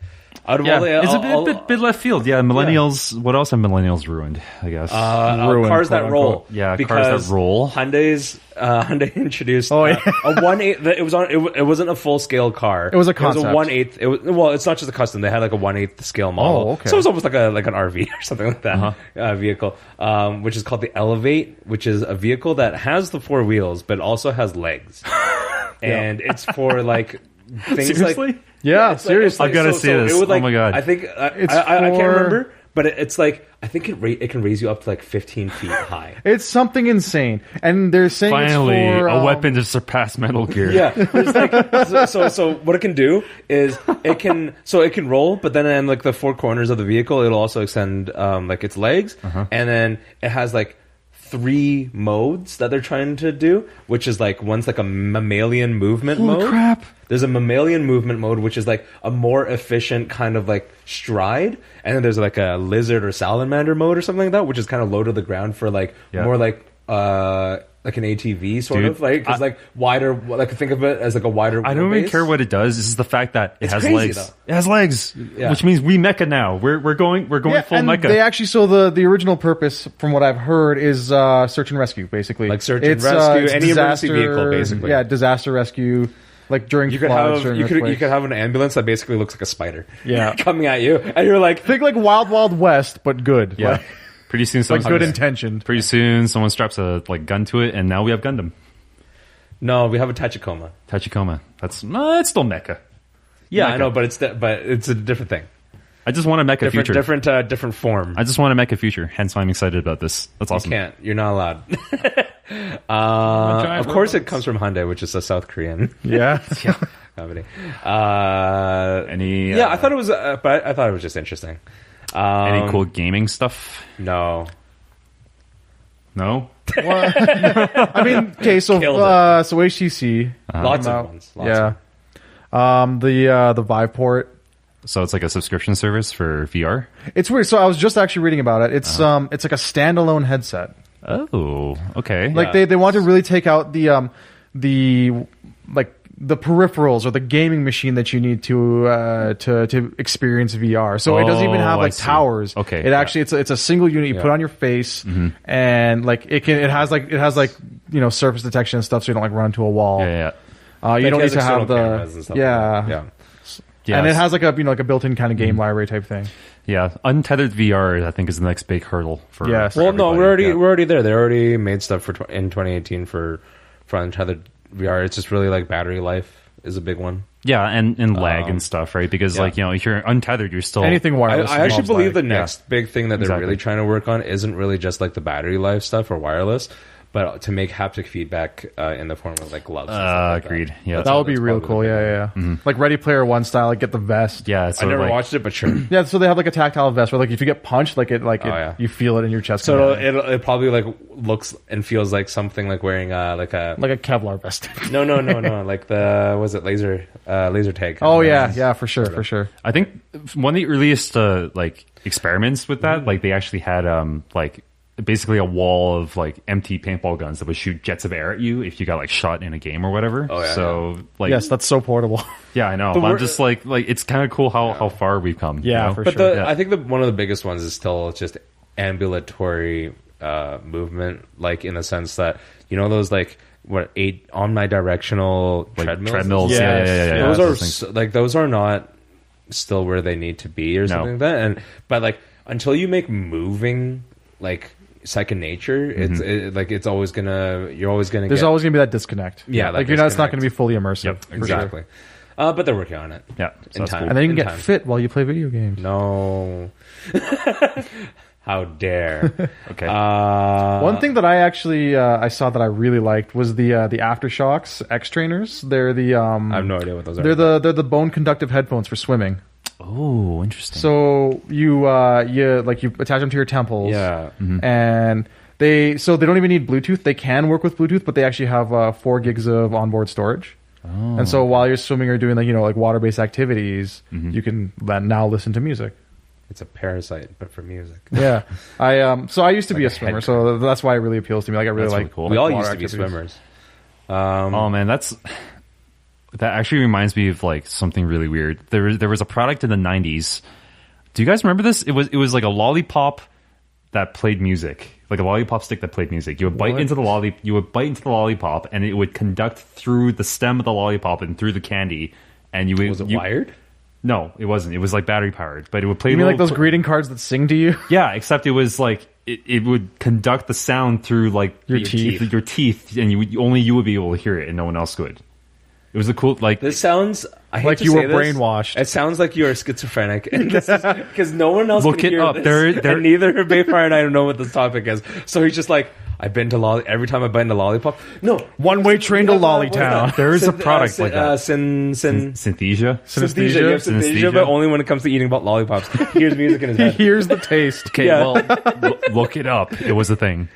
A: out of all the,
B: it's a bit left field. Yeah, millennials. What else have millennials ruined? I guess
A: ruined, cars that roll.
B: Yeah, cars that roll.
A: Hyundai introduced a 1/8. It wasn't a full scale car.
C: It was a concept.
A: It was a 1/8. Well, it's not just a custom. They had like a 1/8 scale model.
C: Oh, okay.
A: So it was almost like an RV or something like that vehicle, which is called the Elevate, which is a vehicle that has the 4 wheels but also has legs, and it's for like things
B: Seriously?
A: like.
C: Yeah, seriously.
B: I've got to see this.
A: It would, like,
B: oh my god!
A: I think I can't remember, but it's like I think it can raise you up to like 15 feet high.
C: It's something insane, and they're saying
B: Finally
C: it's for,
B: a weapon to surpass Metal Gear.
A: Yeah, it's like, so what it can do is it can roll, but then in like the 4 corners of the vehicle, it'll also extend like its legs, and then it has like 3 modes that they're trying to do, which is like one's like a mammalian movement mode.
C: Holy crap.
A: There's a mammalian movement mode, which is like a more efficient kind of like stride, and then there's like a lizard or salamander mode or something like that, which is kind of low to the ground for like more like an ATV sort of, like it's like wider. Like think of it as like a wider.
B: I don't even care what it does. This is the fact that it has
A: crazy,
B: legs.
A: though.
B: It has legs, which means we mecha now. We're going full
C: and
B: mecha.
C: They actually the original purpose, from what I've heard, is search and rescue, basically.
A: Like search and rescue, any emergency vehicle, basically.
C: Yeah, disaster rescue. Like during floods,
A: you could have an ambulance that basically looks like a spider.
C: Yeah,
A: coming at you, and you're like,
C: think like Wild Wild West, but good.
B: Yeah.
C: Like,
B: pretty soon,
C: like good intentioned.
B: Pretty soon, someone straps a gun to it, and now we have Gundam.
A: No, we have a Tachikoma.
B: That's it's still mecha.
A: Yeah,
B: mecha.
A: I know, but it's a different thing.
B: I just want a mecha future.
A: Different form.
B: I just want a mecha future. Hence why I'm excited about this. That's awesome.
A: You can't. You're not allowed. Of course, it comes from Hyundai, which is a South Korean company. I thought it was, but I thought it was just interesting.
B: Any cool gaming stuff?
C: No. I mean, okay, so HTC,
A: lots of ones.
C: The Vibeport.
B: So it's like a subscription service for VR.
C: It's weird. So I was just actually reading about it. It's like a standalone headset.
B: Oh, okay.
C: Like they want to really take out the peripherals or the gaming machine that you need to experience VR. So it doesn't even have like towers.
B: Okay.
C: It actually it's a single unit you put on your face, and like it has surface detection and stuff, so you don't like run into a wall.
B: Yeah.
C: You don't need to have the and it has like a built-in kind of game library type thing.
B: Yeah, untethered VR I think is the next big hurdle for.
C: Yes.
A: Well, no, we're already there. They already made stuff in 2018 for untethered VR. It's just really like battery life is a big one.
B: Yeah, and lag and stuff, right? Because if you're untethered, you're still
C: anything wireless.
A: I actually believe the next big thing that they're really trying to work on isn't really just like the battery life stuff or wireless, but to make haptic feedback in the form of like gloves. And stuff like
B: agreed.
A: That.
B: Yeah,
C: that would be real cool. Yeah. Like Ready Player One style, like get the vest.
B: Yeah,
A: I never watched it, but sure.
C: Yeah, so they have like a tactile vest where like if you get punched, you feel it in your chest.
A: So it probably like looks and feels like something like wearing like a
C: Kevlar vest.
A: No, like the laser tag.
C: Oh yeah, for sure.
B: I think one of the earliest like experiments with that, like they actually had basically a wall of like empty paintball guns that would shoot jets of air at you if you got like shot in a game or whatever.
A: Oh, yeah,
B: so like
C: yes, that's so portable.
B: Yeah, I know. I'm just like it's kind of cool how far we've come.
C: Yeah, for
A: but
C: sure.
A: I think one of the biggest ones is still just ambulatory movement, like in the sense that those like 8 omnidirectional treadmills.
B: Yeah.
A: Those are not still where they need to be or something like that. But like until you make moving like second nature, it's always gonna always gonna
C: be that disconnect.
A: Yeah,
C: like it's not gonna be fully immersive.
B: Yep,
A: exactly. Sure. But they're working on it.
B: Yeah,
A: in time.
C: And then you can get fit while you play video games.
A: No. How dare.
B: Okay.
C: One thing that I actually I saw that I really liked was the AfterShocks X trainers. They're the
A: I have no idea what those are.
C: They're the bone conductive headphones for swimming.
B: Oh, interesting.
C: So you attach them to your temples.
A: Yeah.
C: And they don't even need Bluetooth. They can work with Bluetooth, but they actually have 4 gigs of onboard storage.
B: Oh.
C: And so while you're swimming or doing like water-based activities, you can then now listen to music.
A: It's a parasite, but for music.
C: Yeah. I used to be a swimmer, so that's why it really appeals to me. Like I really
B: That's
C: like.
B: really cool.
A: We all
C: water
A: used to be
C: activities.
A: swimmers.
B: Oh man, that actually reminds me of like something really weird. There was a product in the 90s. Do you guys remember this? It was like a lollipop that played music, like a lollipop stick that played music. You would bite into the lollipop, and it would conduct through the stem of the lollipop and through the candy. And
A: Was it wired?
B: No, it wasn't. It was like battery powered, but it would play.
C: You mean like those greeting cards that sing to you?
B: Yeah, except it was like it would conduct the sound through like
C: Your teeth,
B: and only you would be able to hear it, and no one else would. It was a cool like.
A: This sounds I hate
C: Like
A: to
C: you
A: say
C: were
A: this,
C: brainwashed.
A: It sounds like you are schizophrenic, and this is because no one else
B: Look
A: can
B: it
A: hear
B: up.
A: this.
B: There-
A: And neither Behfar and I know what this topic is. So he's just like, I've been to every time I bite into lollipop. No,
C: One-way train to
A: what is
C: Lollytown.
A: that?
B: There is a product like that.
A: Synesthesia.
B: Synesthesia.
A: You have synesthesia,
B: Synesthesia.
A: but only when it comes to eating lollipops. He hears music in his
C: He
A: head.
C: hears the taste.
B: Okay,
A: Yeah.
B: well, look it up. It was a thing.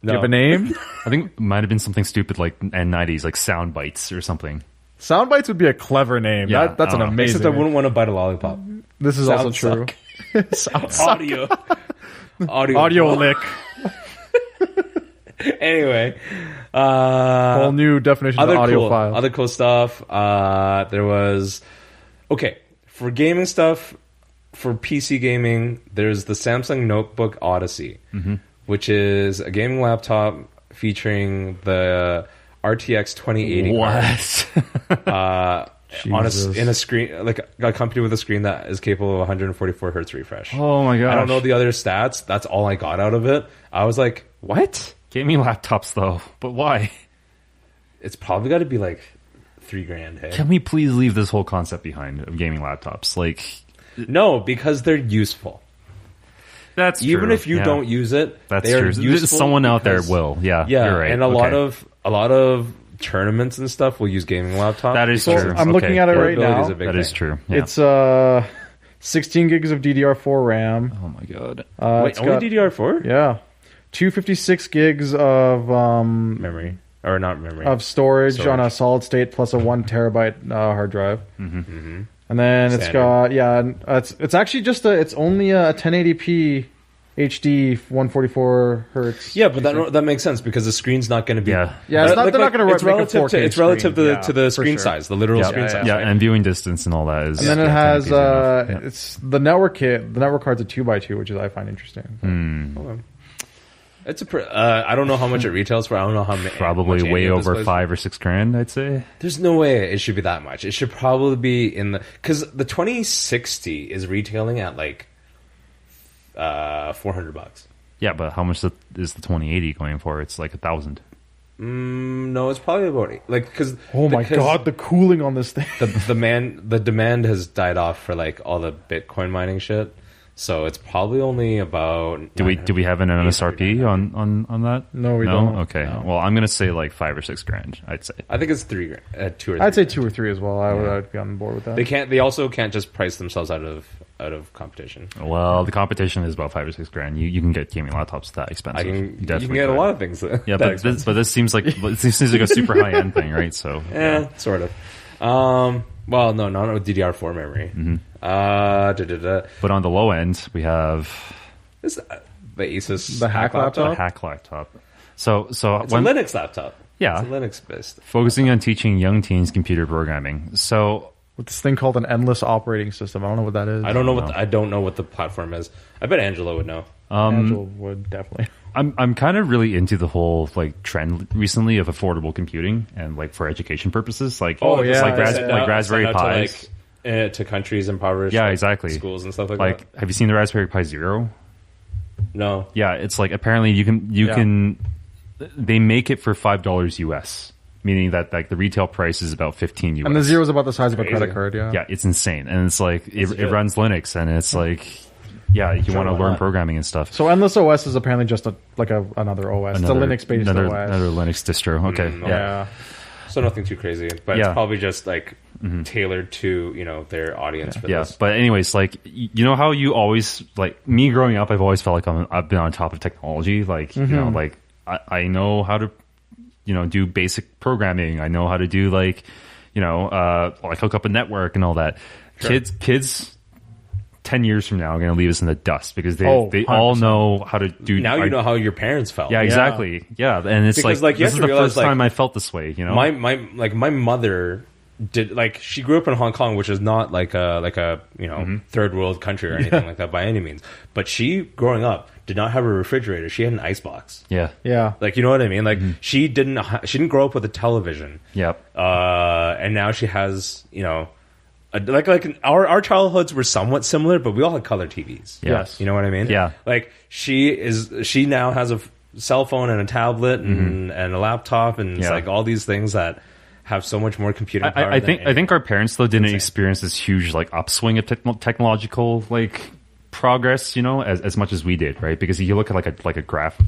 C: Do you have a name?
B: I think it might have been something stupid like in 90s, like sound bites or something.
C: Soundbites would be a clever name.
B: Yeah,
C: That's
B: I
C: an
B: don't know.
C: amazing.
A: Except I wouldn't want to bite a lollipop.
C: This is also
A: Sounds
C: true.
A: Audio.
C: Audio lick.
A: Anyway,
C: Whole new definition of audio file.
A: Other cool stuff. There was for gaming stuff. For PC gaming, there's the Samsung Notebook Odyssey, which is a gaming laptop featuring the RTX 2080 card. In a screen, like accompanied with a screen that is capable of 144 hertz refresh.
B: Oh my gosh.
A: I don't know the other stats. That's all I got out of it. I was like, what?
B: Gaming laptops though, but why?
A: It's probably got to be like $3,000. Hey?
B: Can we please leave this whole concept behind of gaming laptops? Like,
A: No, because they're useful.
B: that's true.
A: Even if you
B: Yeah.
A: don't use it,
B: That's
A: they are
B: true.
A: useful
B: Someone out there
A: because-
B: will. Yeah,
A: Yeah,
B: you're right.
A: and a lot of tournaments and stuff will use gaming laptops.
B: That is
C: So
B: true.
C: I'm looking at it right
A: Portability
C: now.
A: is a big
B: That is
A: thing.
B: true. Yeah.
C: It's 16 gigs of DDR4 RAM.
B: Oh my god.
A: Wait,
C: It's
A: only
C: got-
A: DDR4
C: Yeah, 256 gigs of
A: memory or not memory
C: of storage
A: Storage.
C: on a solid state plus a 1 terabyte hard drive. And then it's
A: Standard.
C: got it's actually just it's only a 1080p HD 144 hertz.
A: Yeah, but that makes sense because the screen's not going to be.
B: Yeah.
C: Yeah, it's not- they're not gonna
A: It's
C: make a
A: relative
C: 4K
A: to it's relative
C: screen. Yeah,
A: to the
C: for
A: screen
C: sure.
A: size, the literal screen size.
B: Yeah,
A: right?
B: and viewing distance and all that is.
C: And then it
B: yeah,
C: has
B: 1080p is enough. Yeah.
C: it's the network kit. The network card's a 2x2, which is I find interesting.
A: Okay. It's I don't know how much it retails for. I don't know how many.
B: Probably way over $5,000 or $6,000, I'd say.
A: There's no way it should be that much. It should probably be because the 2060 is retailing at like $400.
B: Yeah, but how much is the 2080 going for? It's like 1,000.
A: No, it's probably about because
C: Oh my god, the cooling on this thing.
A: the demand has died off for like all the Bitcoin mining shit. So it's probably only about.
B: Do we have an MSRP on that?
C: No, we don't.
B: Okay.
C: No.
B: Well, I'm gonna say like $5,000 or $6,000. I'd say.
A: I think it's $3,000, 2 or 3.
C: I'd say 2 or 3 as well. I'd be on board with that.
A: They also can't just price themselves out of competition.
B: Well, the competition is about $5,000 or $6,000. You can get gaming laptops that expensive.
A: You
B: definitely
A: can get a lot of things.
B: Yeah, but this seems like a super high end thing, right? So
A: yeah, sort of. Well, no, not with DDR4 memory.
B: But on the low end, we have
A: This, the Asus
C: The hack laptop?
B: a hack laptop. So
A: It's a Linux laptop.
B: Yeah.
A: It's a Linux based.
B: focusing on teaching young teens computer programming. So
C: With this thing called an endless operating system. I don't know what that is.
A: I don't know what the platform is. I bet Angela would know.
C: Angela would definitely.
B: I'm kind of really into the whole like trend recently of affordable computing and like for education purposes. Like Raspberry Pis.
A: To countries impoverished.
B: Yeah,
A: like,
B: exactly.
A: Schools and stuff like
B: Like,
A: that.
B: have you seen the Raspberry Pi Zero?
A: No.
B: Yeah, it's like apparently you can. They make it for $5 US, meaning that like the retail price is about 15 US.
C: And the zero's about the size of a
A: Crazy.
C: credit card, yeah.
B: Yeah, it's insane, and it's like it
A: legit.
B: runs Linux, and it's like, yeah, you want to
A: why
B: learn
A: not?
B: programming and stuff.
C: So Endless OS is apparently just another OS. It's a Linux-based
B: another
C: OS.
B: Linux distro. Okay,
A: Mm,
B: yeah.
C: Yeah.
A: So nothing too crazy, but it's probably just like tailored to their audience for this.
B: But anyways, like you know how you always like me growing up, I've always felt like I've been on top of technology. Like like I know how to do basic programming. I know how to do like like hook up a network and all that. Sure. Kids 10 years from now are going to leave us in the dust because they all know how to do.
A: Now you know how your parents felt.
B: Yeah, exactly. Yeah, and it's
A: because,
B: like this is the first time I felt this way.
A: My mother did, like, she grew up in Hong Kong, which is not like a third world country or anything like that by any means. But she, growing up, did not have a refrigerator. She had an icebox.
C: Yeah.
A: Like, you know what I mean? Like, she didn't grow up with a television.
B: Yep.
A: And now she has like our childhoods were somewhat similar, but we all had color TVs.
C: Yes.
A: You know what I mean?
B: Yeah.
A: Like she now has a cell phone and a tablet and a laptop and it's like all these things that have so much more computing power.
B: I think our parents though didn't experience this huge like upswing of technological like progress, as much as we did, right? Because you look at like a graph.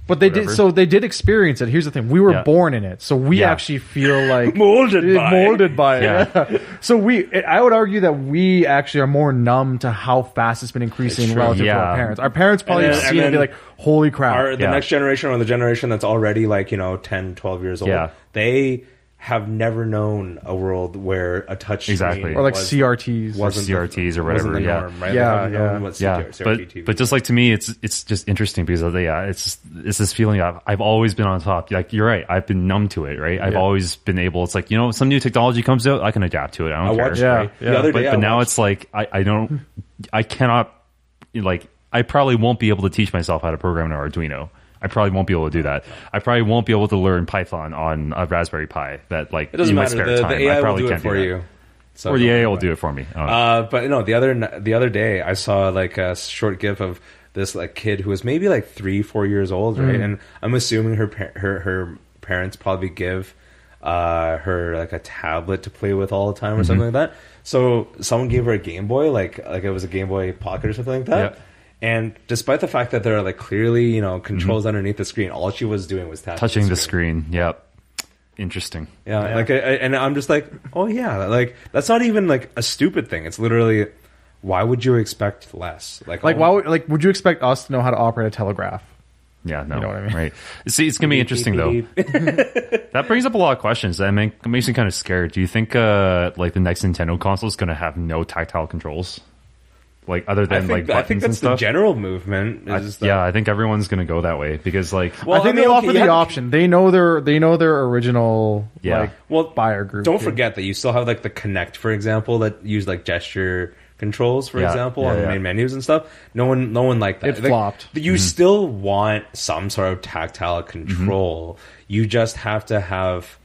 C: But they did. So they did experience it. Here's the thing: we were born in it, so we actually feel like molded by it. Yeah. So I would argue that we actually are more numb to how fast it's been increasing relative to our parents. Our parents probably have seen it and be like, "Holy crap!"
A: The next generation, or the generation that's already like 10, 12 years old, they have never known a world where a touch screen
C: or like CRTs
B: or CRTs or whatever.
A: The norm, right?
B: But just like to me, it's just interesting because it's this feeling I've always been on top. Like you're right, I've been numb to it, right? I've always been able. It's like some new technology comes out, I can adapt to it. I don't care. Right?
A: The other day,
B: but now it's like I cannot like I probably won't be able to teach myself how to program an Arduino. I probably won't be able to do that. I probably won't be able to learn Python on a Raspberry Pi. That like
A: it doesn't
B: in my
A: matter.
B: spare time,
A: the AI
B: I probably
A: will do
B: can't
A: it for
B: do
A: you. So
B: or the AI will do it for me.
A: But no, the other day I saw like a short GIF of this like kid who was maybe like 3-4 years old, right? And I'm assuming her parents probably give her like a tablet to play with all the time or something like that. So someone gave her a Game Boy, like it was a Game Boy Pocket or something like that. And despite the fact that there are like clearly, controls underneath the screen, all she was doing was
B: touching the screen. Yep. Interesting.
A: Yeah. Like, and I'm just like, oh yeah, like that's not even like a stupid thing. It's literally, why would you expect less?
C: Would you expect us to know how to operate a telegraph?
B: Yeah, no.
C: You know what I mean?
B: Right. See, it's going to be interesting, though. That brings up a lot of questions. It makes me kind of scared. Do you think, like, the next Nintendo console is going to have no tactile controls? Like, other than, like, buttons
A: I think that's
B: and stuff?
A: the general movement.
B: I think everyone's going to go that way. Because, like...
C: Well, I think they offer the option. They know their original, buyer group.
A: Don't forget that you still have, like, the Kinect, for example, that use, like, gesture controls, for example, on the main menus and stuff. No one liked that.
C: It flopped.
A: You still want some sort of tactile control. You just have to have,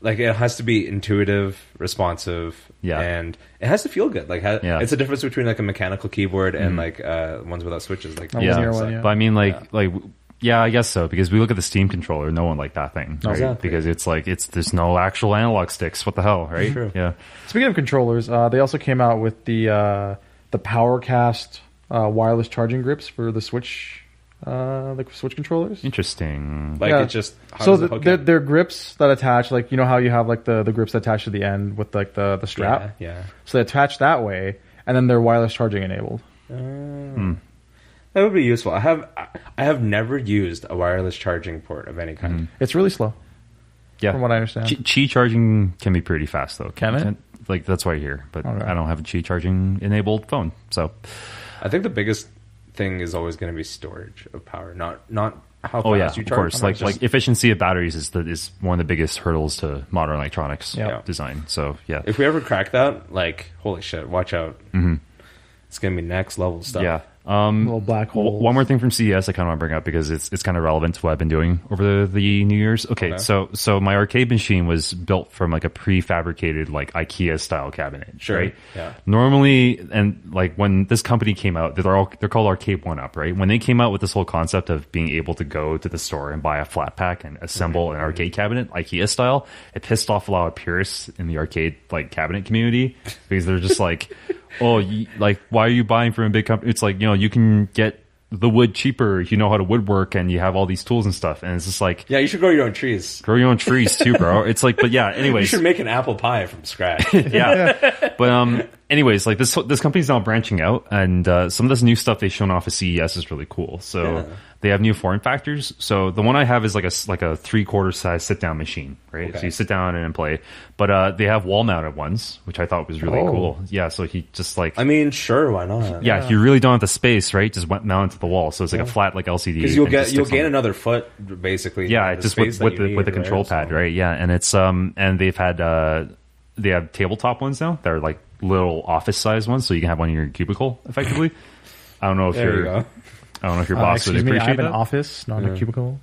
A: like, it has to be intuitive, responsive, and it has to feel good. Like, it's a difference between like a mechanical keyboard and like ones without switches. Like,
C: but
B: I mean, I guess so, because we look at the Steam controller, no one liked that thing, right? Exactly. Because it's like there's no actual analog sticks. What the hell, right?
A: True.
B: Yeah.
C: Speaking of controllers, they also came out with the PowerCast wireless charging grips for the Switch, like Switch controllers.
B: Interesting.
A: Like it just
C: they're grips that attach, like you know how you have like the grips that attach to the end with like the strap.
A: Yeah.
C: So they attach that way, and then they're wireless charging enabled.
A: That would be useful. I have never used a wireless charging port of any kind.
C: It's really slow.
B: Yeah,
C: from what I understand.
B: Qi charging can be pretty fast though.
C: Can it?
B: Like that's why I hear, but I don't have a Qi charging enabled phone. So
A: I think the biggest thing is always going to be storage of power, not how fast you charge.
B: Of course, like efficiency of batteries is one of the biggest hurdles to modern electronics design. So yeah,
A: if we ever crack that, like holy shit, watch out. It's going to be next level stuff.
B: Yeah.
C: Little black holes.
B: One more thing from CES I kind of want to bring up because it's kind of relevant to what I've been doing over the New Year's. Okay, so my arcade machine was built from like a prefabricated like IKEA style cabinet.
A: Sure.
B: Right?
A: Yeah.
B: Normally, and like when this company came out, they're called Arcade 1UP, right? When they came out with this whole concept of being able to go to the store and buy a flat pack and assemble an arcade cabinet IKEA style, it pissed off a lot of purists in the arcade like cabinet community because they're just like. Oh, like why are you buying from a big company? It's like you can get the wood cheaper. You know how to woodwork, and you have all these tools and stuff. And it's just like,
A: Yeah, you should grow your own trees.
B: grow your own trees too, bro. It's like, but yeah.
A: You
B: Anyways,
A: should make an apple pie from scratch.
B: yeah. But anyways, like this company's now branching out, and some of this new stuff they've shown off at CES is really cool. So they have new form factors. So the one I have is like a 3/4 size sit down machine, right?
A: Okay.
B: So you sit down and play. But they have wall mounted ones, which I thought was really cool. Yeah. So he just like,
A: I mean, sure, why not?
B: yeah, you really don't have the space, right? Just mount it to the wall. So it's like a flat like LCD.
A: Because you'll gain another foot basically.
B: Yeah,
A: the
B: just
A: space
B: with
A: that you
B: the
A: need,
B: control
A: right?
B: pad,
A: So-
B: right? Yeah, and it's and they've had they have tabletop ones now. They're like little office size ones, so you can have one in your cubicle effectively. I don't know if
A: There you go.
B: I don't know if your boss would
C: Excuse me, I
B: appreciate
C: have an
B: that.
C: office, not a cubicle.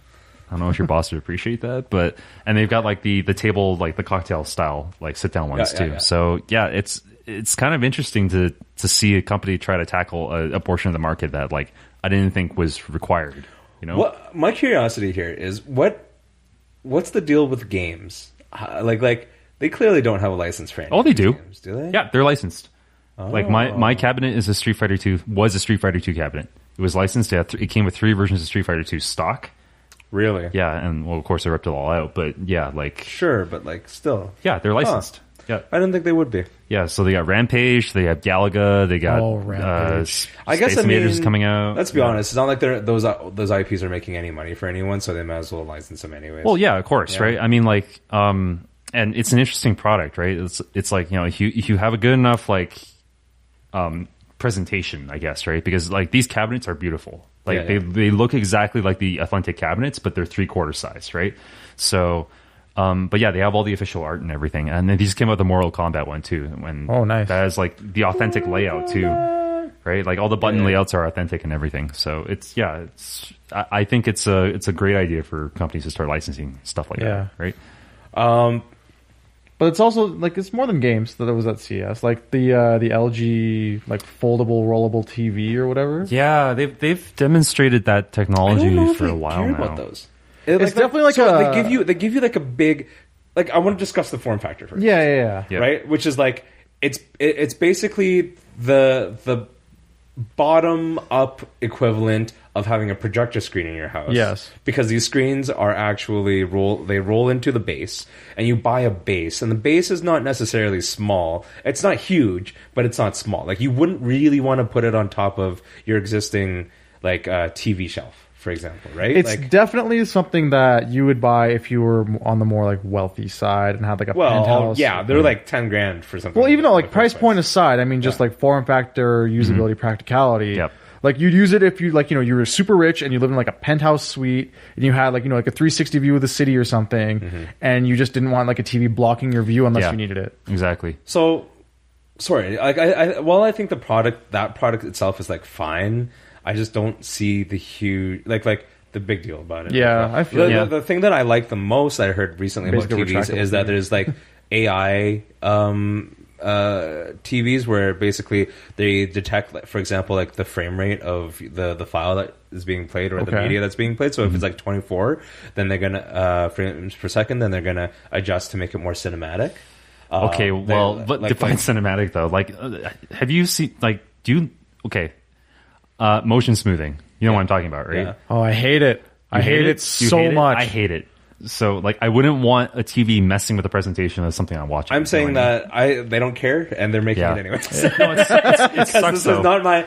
B: I don't know if your boss would appreciate that, but and they've got like the table, like the cocktail style, like sit down ones
A: Yeah,
B: too.
A: yeah.
B: So yeah, it's kind of interesting to see a company try to tackle a portion of the market that like I didn't think was required. You know,
A: What my curiosity here is what's the deal with games? Like they clearly don't have a license for any.
B: Oh, they do.
A: Games, do they?
B: Yeah, they're licensed. Like my cabinet is a Street Fighter 2 was a Street Fighter 2 cabinet. It was licensed. It came with 3 versions of Street Fighter 2 stock.
A: Really?
B: Yeah, and well, of course, I ripped it all out. But yeah, like
A: Sure, but like still.
B: yeah, they're licensed. Yeah,
A: I didn't think they would be.
B: yeah. So they got Rampage, they have Galaga, they got
C: Rampage.
A: I guess
B: Space Invaders is coming out.
A: Let's be honest. It's not like those IPs are making any money for anyone, so they might as well license them anyways.
B: Well, yeah, of course,
A: Yeah.
B: right? I mean, like, and it's an interesting product, right? It's like, you know, if you have a good enough like presentation, I guess, right? Because like these cabinets are beautiful. Like
A: Yeah, yeah.
B: they look exactly like the authentic cabinets, but they're 3/4 size, right? So, but yeah, they have all the official art and everything, and then these came out with the Mortal Kombat one too. When
C: Oh, nice.
B: that has like the authentic layout too, right? Like all the button layouts are authentic and everything. So it's I think it's a great idea for companies to start licensing stuff like
C: Yeah.
B: that, right?
C: But it's also like it's more than games that it was at CES. Like the LG like foldable rollable TV or whatever.
B: Yeah, they've demonstrated that
A: I
B: technology
A: don't know if
B: for
A: they
B: a while
A: care
B: now.
A: about those.
C: It's definitely like
A: so
C: a-
A: they give you like a big like I want to discuss the form factor first.
C: Yeah.
B: Yeah.
A: Right? Which is like it's basically the bottom up equivalent of having a projector screen in your house.
C: Yes.
A: Because these screens are actually roll into the base and you buy a base, and the base is not necessarily small. It's not huge, but it's not small. Like you wouldn't really want to put it on top of your existing like TV shelf, for example, right?
C: It's
A: like,
C: definitely something that you would buy if you were on the more like wealthy side and had like a penthouse.
A: they're like 10 grand for something.
C: Well, even though
A: in
C: like
A: the
C: price
A: first
C: point
A: place.
C: aside, I mean, just like form factor, usability, practicality.
B: Yep.
C: Like you'd use it if you like, you know, you were super rich and you lived in like a penthouse suite and you had like, you know, like a 360 view of the city or something, and you just didn't want like a TV blocking your view unless
B: Yeah.
C: you needed it.
B: Exactly.
A: So, sorry. Like, while I think that product itself is like fine, I just don't see the huge like the big deal about it.
C: Yeah, I feel
A: the thing that I like the most that I heard recently
C: Basically
A: about TVs
C: retractable
A: is that
C: TV.
A: there's like AI TVs where basically they detect, like, for example, like the frame rate of the file that is being played or the
C: Okay.
A: media that's being played. So if it's like 24, then they're gonna frames per second, then they're gonna adjust to make it more cinematic.
B: Okay, well,
A: they-
B: but
A: like-
B: define
A: like-
B: cinematic though. Like, have you seen like motion smoothing? You know what I'm talking about, right?
A: Yeah.
C: Oh, I hate it. I
B: You
C: hate it
B: You
C: so
B: hate it?
C: much.
B: I hate it. So, like, I wouldn't want a TV messing with the presentation of something I'm watching.
A: I'm saying that they don't care and they're making
B: Yeah.
A: it anyways.
B: No, it sucks
A: This is
B: though.
A: not my.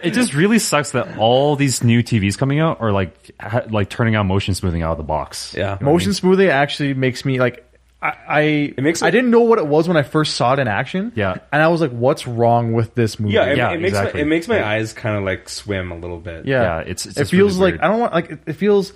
B: It just really sucks that all these new TVs coming out are like turning on motion smoothing out of the box.
A: Yeah.
C: Motion smoothing actually makes me like I
A: makes it-
C: I didn't know what it was when I first saw it in action.
B: Yeah.
C: And I was like, what's wrong with this movie?
A: Yeah,
B: Yeah,
A: it makes
B: exactly.
A: it makes my eyes kind of like swim a little bit.
C: Yeah,
B: it's
C: it
B: just
C: feels
B: really
C: like
B: weird.
C: I don't want like it feels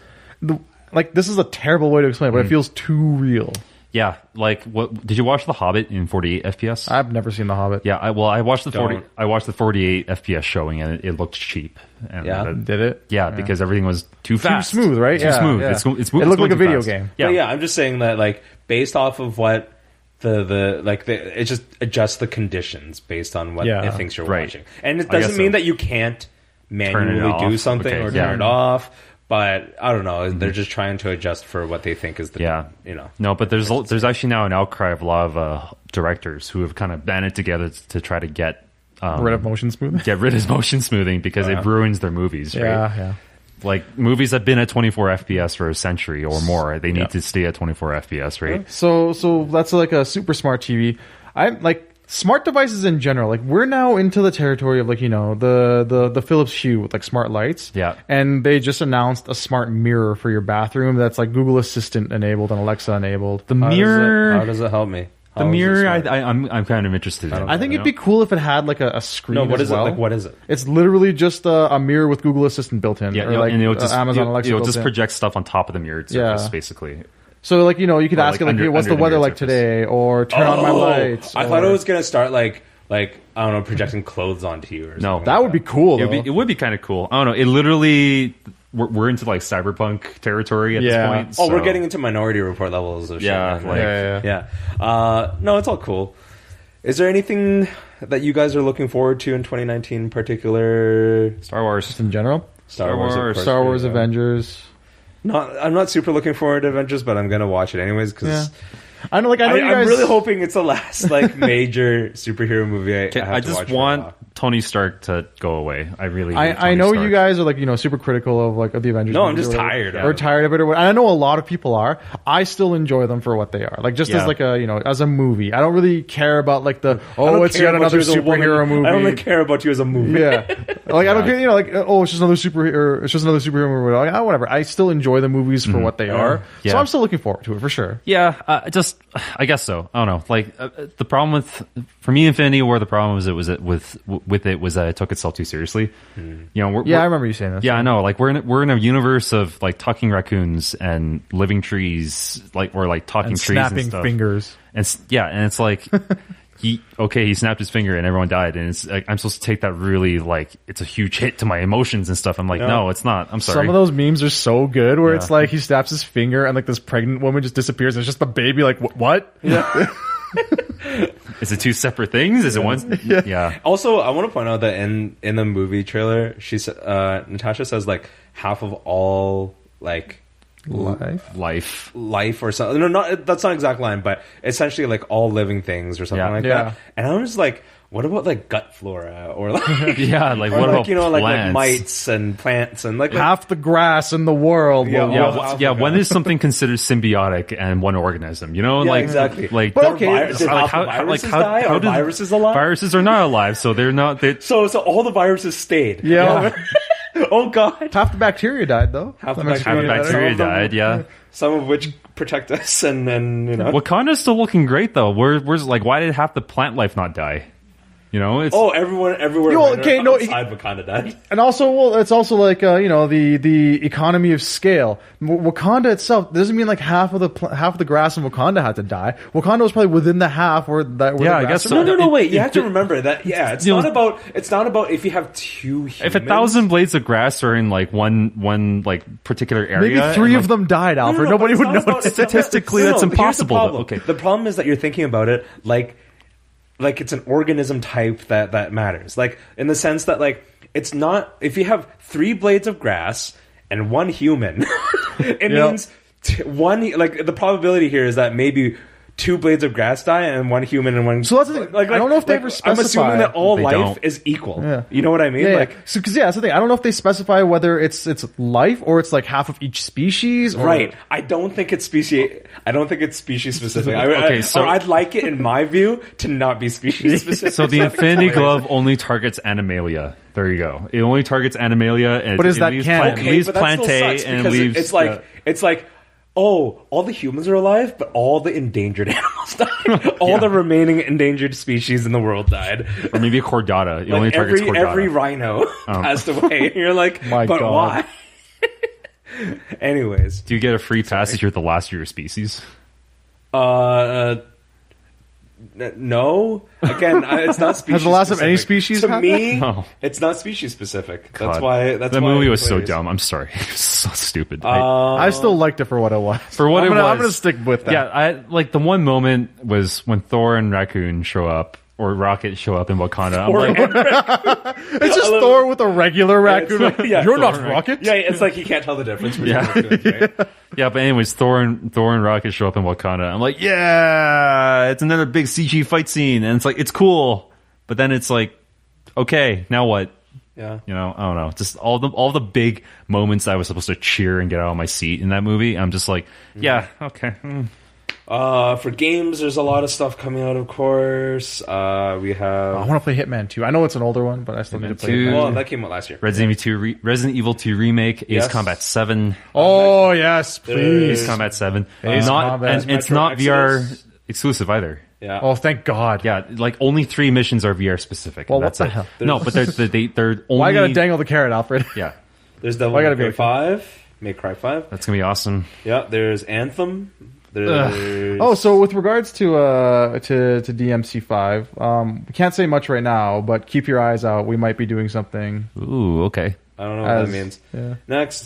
C: like this is a terrible way to explain it, but it feels too real.
B: Yeah, like what? Did you watch The Hobbit in 48 FPS?
C: I've never seen The Hobbit.
B: Yeah, I watched the 40.
A: Don't.
B: I watched the 48 FPS showing, and it looked cheap. And
A: Yeah?
C: Did it?
B: yeah, because everything was too fast,
C: smooth, right?
B: Too
C: Yeah,
B: smooth.
C: yeah.
B: It's
C: It
B: going
C: looked like a
B: too
C: video
B: fast.
C: game.
B: Yeah,
A: But yeah, I'm just saying that like based off of what it just adjusts the conditions based on what
C: Yeah.
A: it thinks you're
B: Right.
A: watching, and it
B: I guess
A: doesn't mean
B: so.
A: that you can't manually do
B: off.
A: something
B: Okay,
A: or
B: yeah.
A: turn it off. But I don't know. They're just trying to adjust for what they think is the
B: Yeah. No, but there's actually now an outcry of a lot of directors who have kind of banded together to try to get
C: Rid of motion smoothing.
B: Get rid of motion smoothing because it ruins their movies, right?
C: Yeah.
B: Like movies have been at 24 FPS for a century or more. They need to stay at 24 FPS, right?
C: So that's like a super smart TV. I like smart devices in general. Like we're now into the territory of like, you know, the Philips Hue with like smart lights.
B: Yeah.
C: And they just announced a smart mirror for your bathroom that's like Google Assistant enabled and Alexa enabled.
B: The mirror.
A: How does it help me?
B: The mirror, I'm kind of interested in.
C: I think it'd be cool if it had like a screen.
A: No, what
C: as
A: is
C: well.
A: it? Like, what is it?
C: It's literally just a mirror with Google Assistant built in.
B: Yeah,
C: or like
B: and it'll just
C: Amazon Alexa.
B: It'll
C: built
B: just
C: in.
B: project stuff on top of the mirrored surface, basically.
C: So like, you know, you could ask
B: like
C: it like,
B: under-
C: what's
B: under
C: the
B: the
C: weather
B: mirrored
C: like
B: surface.
C: today, or turn on my lights.
A: I thought it was gonna start like I don't know, projecting clothes onto you or something.
B: No,
A: like
C: that would be cool. Though.
B: It would be kind of cool. I don't know. It literally, we're into like cyberpunk territory at this point.
A: Oh, we're
B: so-
A: getting into Minority Report levels of shit.
B: Yeah,
A: man.
B: like-
A: yeah. No, it's all cool. Is there anything that you guys are looking forward to in 2019 in particular?
B: Star Wars.
C: Just in general.
A: Star Wars, of course,
C: Star Wars,
A: yeah.
C: Avengers.
A: I'm not super looking forward to Avengers, but I'm gonna watch it anyways because
C: I know. Like I know you guys.
A: I'm really hoping it's the last like major superhero movie I have
B: I
A: to
B: just
A: watch
B: want
A: for a while.
B: Tony Stark to go away. I really. hate
C: I
B: Tony
C: know
B: Stark.
C: you guys are like, you know, super critical of like of the Avengers.
A: No, I'm
C: movies
A: just
C: or whatever,
A: tired of
C: or
A: it.
C: tired of it. Or what. And I know a lot of people are. I still enjoy them for what they are. Like just
B: Yeah.
C: as like a, you know, as a movie. I don't really care about like the
A: I don't
C: it's
A: care
C: yet
A: about
C: another
A: you as a
C: superhero
A: woman.
C: movie.
A: I don't really care about you as a movie.
C: Yeah, like I don't care. You know, like it's just another superhero. It's just another superhero movie. Like, whatever. I still enjoy the movies for what they are.
B: Yeah.
C: So I'm still looking forward to it for sure.
B: Yeah, I guess so. I don't know. Like the problem for me, Infinity War. The problem was it was that it took itself too seriously. You know,
C: I remember you saying this.
B: Yeah, I know. Like we're in a universe of like talking raccoons and living trees, like or like talking
C: And
B: trees
C: snapping
B: and stuff.
C: fingers.
B: And and it's like he snapped his finger and everyone died, and it's like I'm supposed to take that really like it's a huge hit to my emotions and stuff. I'm like, no, it's not. I'm sorry.
C: Some of those memes are so good where it's like he snaps his finger and like this pregnant woman just disappears and it's just the baby like what?
A: Yeah.
B: Is it two separate things? Is it one? Yeah.
A: Also, I want to point out that in the movie trailer, Natasha says like half of all like
C: Life.
B: Life.
A: or something. No, that's not an exact line, but essentially like all living things or something like
C: Yeah.
A: that. And I was like, what about like gut flora or like
B: Yeah. Like
A: or
B: what
A: like,
B: about
A: you know like
B: plants?
A: mites and plants and like
C: Half the grass in the world.
A: Yeah,
C: will-
A: yeah,
C: will-
B: Yeah, when is something considered symbiotic and one organism? You know,
A: Yeah,
B: like
A: exactly.
B: Like,
C: But
A: Are
C: okay,
A: did half the viruses die? Are
B: do-
A: viruses alive?
B: Viruses are not alive, so they're not.
A: So all the viruses stayed.
C: Yeah.
A: Oh god.
C: Half the bacteria died though.
A: Half the
C: That makes
A: bacteria
C: me
B: half the
C: feel better.
B: bacteria died. Yeah.
A: Some of which protect us, and you know.
B: Wakanda's still looking great though. Where's like, why did half the plant life not die? You know, it's
A: Everywhere.
C: Yo, okay, no,
A: outside Wakanda died.
C: And also, well, it's also like you know the economy of scale. Wakanda itself doesn't mean like half of the grass in Wakanda had to die. Wakanda was probably within the half where that. Where
B: Yeah,
C: the
B: I
C: grass
B: guess so.
A: No, wait. You
B: it-
A: have to remember that. Yeah, it's
B: you
A: not
B: know,
A: about. It's not about if you have two humans.
B: if 1,000 blades of grass are in like one like particular area,
C: Maybe three
B: and,
C: of
B: like,
C: them died, Alfred.
A: but
C: Nobody
A: it's
C: would
A: not
C: know.
A: about- it's not-
B: Statistically,
A: no,
B: that's
A: but here's the
B: impossible,
A: problem.
B: but okay.
A: The problem is that you're thinking about it like it's an organism type that matters. Like in the sense that like it's not if you have 3 blades of grass and 1 human, it means one like the probability here is that maybe 2 blades of grass die and 1 human and 1.
C: So that's the thing. I don't know if they ever
A: I'm
C: specify.
A: assuming that all
B: They
A: life
B: don't.
A: is equal.
C: Yeah.
A: You know what I mean?
C: Yeah,
A: Like.
C: so because that's the thing. I don't know if they specify whether it's life or it's like half of each species. Or,
A: Right. I don't think it's species specific.
B: Okay, so-
A: or I'd like it in my view to not be species specific.
B: So the Infinity Glove only targets Animalia. There you go. It only targets Animalia, and
C: But is
B: it
C: that
B: leaves
C: canon?
B: Plant-
A: Okay,
B: leaves
A: but that still
B: Plantae
A: sucks
B: and
A: because
B: leaves.
A: it's like oh, all the humans are alive, but all the endangered animals died. All the remaining endangered species in the world died.
B: or maybe a Chordata. It only
A: Like
B: targets Chordata.
A: every rhino passed away. You're like,
C: My
A: but
C: God.
A: why? Anyways,
B: Do you get a free pass if you're the last of your species?
A: no. Again, it's not species.
C: Has the last of any
A: specific.
C: species
A: To
C: had
A: me?
B: No.
A: It's not species specific.
B: God.
A: That's why. That's
B: that
A: why
B: movie was so
A: anyways.
B: dumb. I'm sorry. It was so stupid.
C: I still liked it for what it was.
B: For what
C: I'm
B: it
C: gonna,
B: was.
C: I'm gonna stick with that.
B: Yeah, I like the one moment was when Thor and Raccoon show up, or Rocket show up in Wakanda. I'm like,
C: It's just Thor with a regular raccoon.
A: It's like- yeah,
C: You're
A: Thor
C: not
A: and
C: Rocket.
A: Yeah, it's like you can't tell the difference between
B: Yeah.
A: those two, right?
B: yeah, but anyways, Thor and Rocket show up in Wakanda. I'm like, yeah, it's another big CG fight scene, and it's like it's cool, but then it's like okay, now what?
A: Yeah.
B: You know, I don't know. Just all the big moments I was supposed to cheer and get out of my seat in that movie. I'm just like, yeah, okay.
A: For games, there's a lot of stuff coming out, of course. We have...
C: I want to play Hitman 2. I know it's an older one, but I still need to play
B: Hitman 2.
C: Hitman 2.
A: Well, that came out last year.
B: Resident Evil 2 Remake,
A: Yes.
B: Ace Combat 7.
C: Oh, yes, please.
B: Ace Combat 7.
C: Ace Combat.
B: And it's
A: Metro
B: not VR
A: Exodus.
B: exclusive either.
A: Yeah.
C: Oh, thank God.
B: Yeah, like only 3 missions are VR specific.
C: Well,
B: And that's
C: what
B: it.
C: the hell?
B: No, but they're only...
C: Why gotta dangle the carrot, Alfred?
B: Yeah,
A: There's Devil
C: Why gotta
A: May
C: be
A: Cry
C: okay?
A: 5. May Cry 5.
B: that's gonna be awesome.
A: Yeah, there's Anthem. There's...
C: Oh, so with regards to DMC5, we can't say much right now, but keep your eyes out. We might be doing something.
B: Ooh, okay.
A: I don't know what
C: As-
A: that means.
C: Yeah.
A: Next.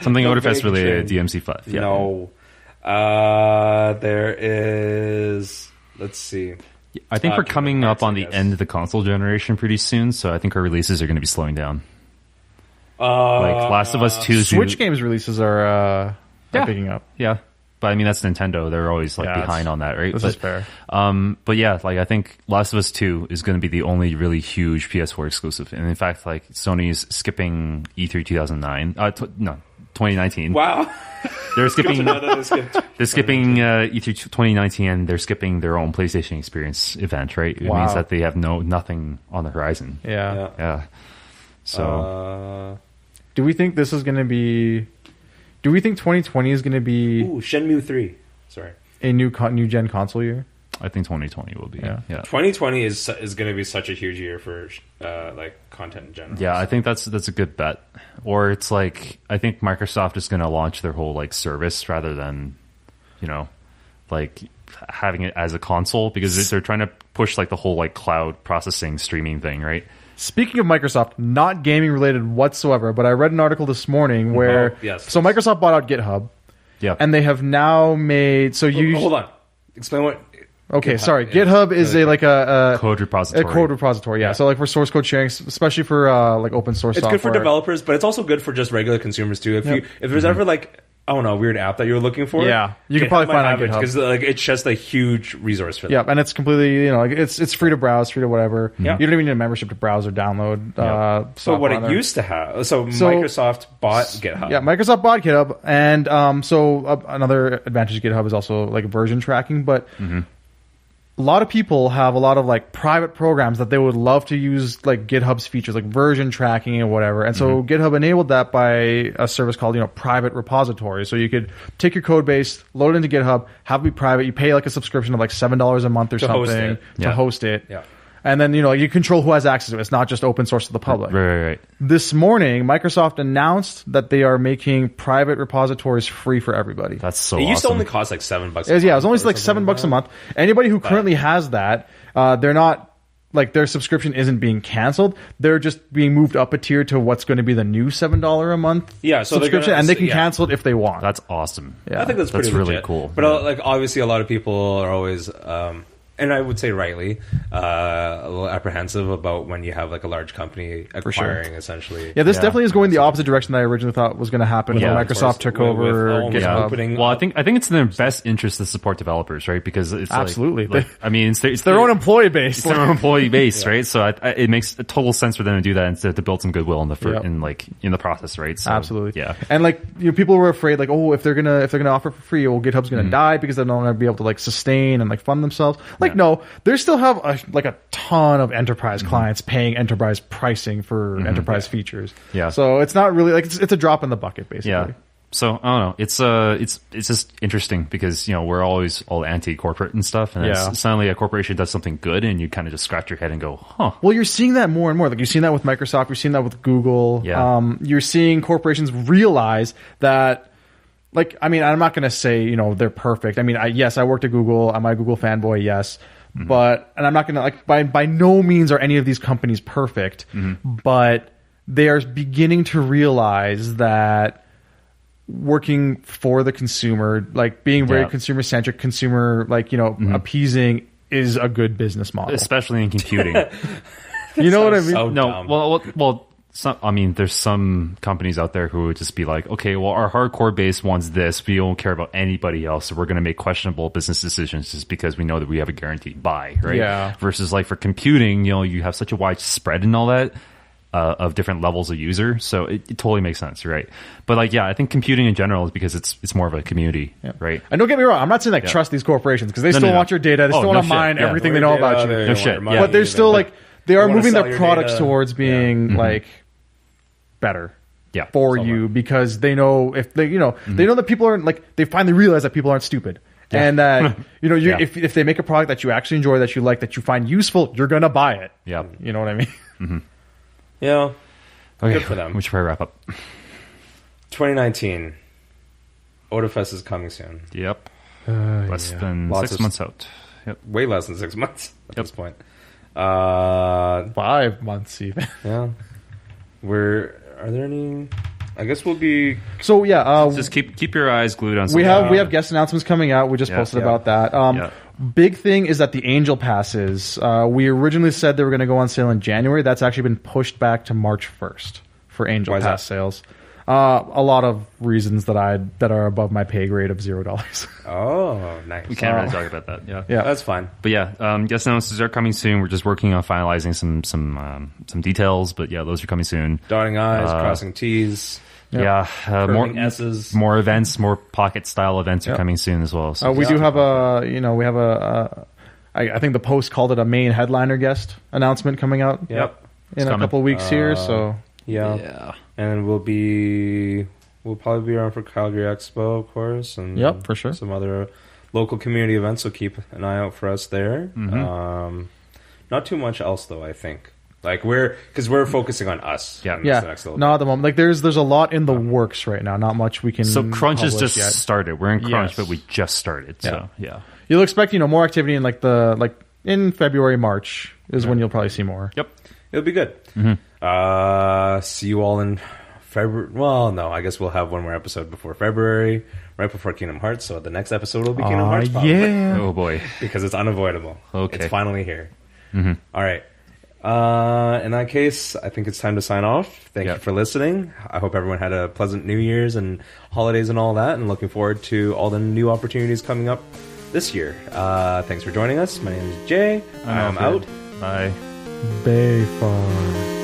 B: Something
A: No
B: Otafest
A: big
B: related,
A: change.
B: DMC5. Yeah.
A: No. There is... Let's see.
B: I think we're
A: Kingdom
B: coming
A: Hearts,
B: up on
A: I
B: the
A: guess.
B: end of the console generation pretty soon, so I think our releases are going to be slowing down. Like Last of Us 2 is
C: Switch games releases are picking up.
B: Yeah, but I mean that's Nintendo. They're always like
C: Yeah,
B: behind on that, right?
C: This
B: but,
C: is fair.
B: But yeah, like I think Last of Us 2 is going to be the only really huge PS4 exclusive, and in fact, like Sony's skipping E3 2009. 2019.
A: Wow.
B: They're skipping.
A: Another skip.
B: They're skipping E3 2019, and they're skipping their own PlayStation Experience event, right? It
C: Wow.
B: means that they have nothing on the horizon.
C: Yeah.
B: Yeah. So
C: Do we think this is going to be... Do we think 2020 is going to be
A: Ooh, Shenmue 3. Sorry.
C: a new gen console year?
B: I think 2020 will be.
C: Yeah.
B: Yeah.
A: 2020 is going to be such a huge year for like content in general.
B: Yeah, I think that's a good bet. Or it's like I think Microsoft is going to launch their whole like service rather than, you know, like having it as a console because they're trying to push like the whole like cloud processing streaming thing, right?
C: Speaking of Microsoft, not gaming related whatsoever, but I read an article this morning where...
A: Oh, yes.
C: So Microsoft bought out GitHub,
B: Yeah.
C: and they have now made... So you...
A: Hold on. Explain what...
C: Okay,
A: GitHub
C: sorry.
A: is.
C: GitHub is a
B: code repository.
C: A code repository, yeah. So like for source code sharing, especially for like open source
A: It's
C: software.
A: good for developers, but it's also good for just regular consumers too. If there's ever like I don't know, a weird app that you're looking for,
C: Yeah, you can probably find it on GitHub.
A: because like it's just a huge resource for that.
C: Yeah, and it's completely, like it's free to browse, free to whatever.
A: Yeah.
C: You don't even need a membership to browse or download.
A: So what
C: software
A: it
C: on there.
A: used to have, so Microsoft bought GitHub.
C: Yeah, Microsoft bought GitHub, and another advantage of GitHub is also like version tracking. But a lot of people have a lot of like private programs that they would love to use like GitHub's features, like version tracking and whatever. And so GitHub enabled that by a service called private repository. So you could take your code base, load it into GitHub, have it be private. You pay like a subscription of like $7 a month or
A: host
C: something
A: it.
C: to host it.
A: Yeah.
C: And then, you control who has access to it. It's not just open source to the public.
B: Right.
C: This morning, Microsoft announced that they are making private repositories free for everybody.
B: That's so
A: It used to
B: awesome.
A: only cost like $7.
C: It was only like $7 a month. Anybody who currently has that, they're not like their subscription isn't being canceled. They're just being moved up a tier to what's going to be the new $7 a month
A: So they're
C: subscription,
A: gonna-
C: and they can
A: yeah.
C: cancel it if they want.
B: That's awesome.
C: Yeah.
A: I think that's pretty
B: really
A: legit.
B: cool.
A: But like obviously, a lot of people are always, and I would say rightly, a little apprehensive about when you have like a large company acquiring essentially.
C: Yeah, this definitely is going the opposite direction that I originally thought was going to happen when Microsoft took over
A: almost
C: GitHub.
A: opening
B: Well, I
A: up.
B: think it's in their best interest to support developers, right? Because it's
C: Absolutely.
B: Like, I mean, it's
C: Their own employee base.
B: It's their own employee base, right? So it makes a total sense for them to do that instead to build some goodwill in the process, right? So,
C: Absolutely.
B: yeah.
C: And like people were afraid, like, if they're gonna offer for free, well, GitHub's gonna die because they're not gonna be able to like sustain and like fund themselves. Like, no, they still have a ton of enterprise clients paying enterprise pricing for enterprise features.
B: Yeah.
C: So it's not really like it's a drop in the bucket, basically.
B: Yeah. So I don't know. It's just interesting because we're always all anti-corporate and stuff, and then suddenly a corporation does something good, and you kind of just scratch your head and go, "Huh."
C: Well, you're seeing that more and more. Like you've seen that with Microsoft, you're seeing that with Google.
B: Yeah.
C: You're seeing corporations realize that. Like, I mean, I'm not going to say they're perfect. I mean, I worked at Google. I'm a Google fanboy. Yes. But I'm not going to like by no means are any of these companies perfect, but they are beginning to realize that working for the consumer, like being very consumer centric, appeasing is a good business model.
B: Especially in computing.
C: You know what I mean?
A: So
B: No,
A: dumb.
B: well, there's some companies out there who would just be like, okay, well, our hardcore base wants this. We don't care about anybody else. So we're going to make questionable business decisions just because we know that we have a guaranteed buy, right?
C: Yeah.
B: Versus like for computing, you have such a wide spread and all that of different levels of user. So it totally makes sense, right? But like, yeah, I think computing in general is because it's more of a community, right?
C: And don't get me wrong, I'm not saying like trust these corporations because they still want your data. They still want to mine everything they know about you.
B: No shit. Yeah.
C: But they're still like, they are moving their products
A: data.
C: towards being like better for you because they know if they they know that people aren't like, they finally realize that people aren't stupid and that if they make a product that you actually enjoy, that you like, that you find useful, you're gonna buy it. You know what I mean?
A: Yeah.
B: Okay,
A: good for them.
B: We should probably wrap up.
A: 2019 Otafest is coming soon.
B: Less than
A: Lots
B: 6 months out.
A: Way less than 6 months at this point.
C: 5 months even.
A: Yeah. Are there any? I guess we'll be.
C: So
B: just keep your eyes glued on.
C: We have guest announcements coming out. We just posted about that. Big thing is that the Angel Passes. We originally said they were going to go on sale in January. That's actually been pushed back to March 1st for Angel Pass sales. A lot of reasons that are above my pay grade of $0.
A: Oh, nice.
B: We can't really talk about that.
A: Yeah, that's fine.
B: But guest announcements are coming soon. We're just working on finalizing some details. But yeah, those are coming soon.
A: Dotting I's, crossing T's.
B: Yeah, more
A: S's.
B: more events, more pocket style events are coming soon as well. So
C: we do have I think the Post called it a main headliner guest announcement coming out. In a couple of weeks here. So
A: and we'll probably be around for Calgary Expo, of course, and
C: for sure,
A: some other local community events. So keep an eye out for us there. Not too much else though, I think. Like we're focusing on us.
C: Not at the moment. Like there's a lot in the works right now. Not much we can.
B: So Crunch has just started. We're in Crunch,
C: Yes.
B: but we just started. So
C: you'll expect more activity in in February, March is when you'll probably see more.
A: It'll be good. See you all in February. Well, no, I guess we'll have one more episode before February, right before Kingdom Hearts. So the next episode will be Kingdom Hearts. Probably.
C: Yeah.
B: Oh boy,
A: because it's unavoidable.
B: Okay,
A: it's finally here. All right. In that case, I think it's time to sign off. Thank you for listening. I hope everyone had a pleasant New Year's and holidays and all that, and looking forward to all the new opportunities coming up this year. Thanks for joining us. My name is Jay. I'm out.
B: Bye.
C: Behfar.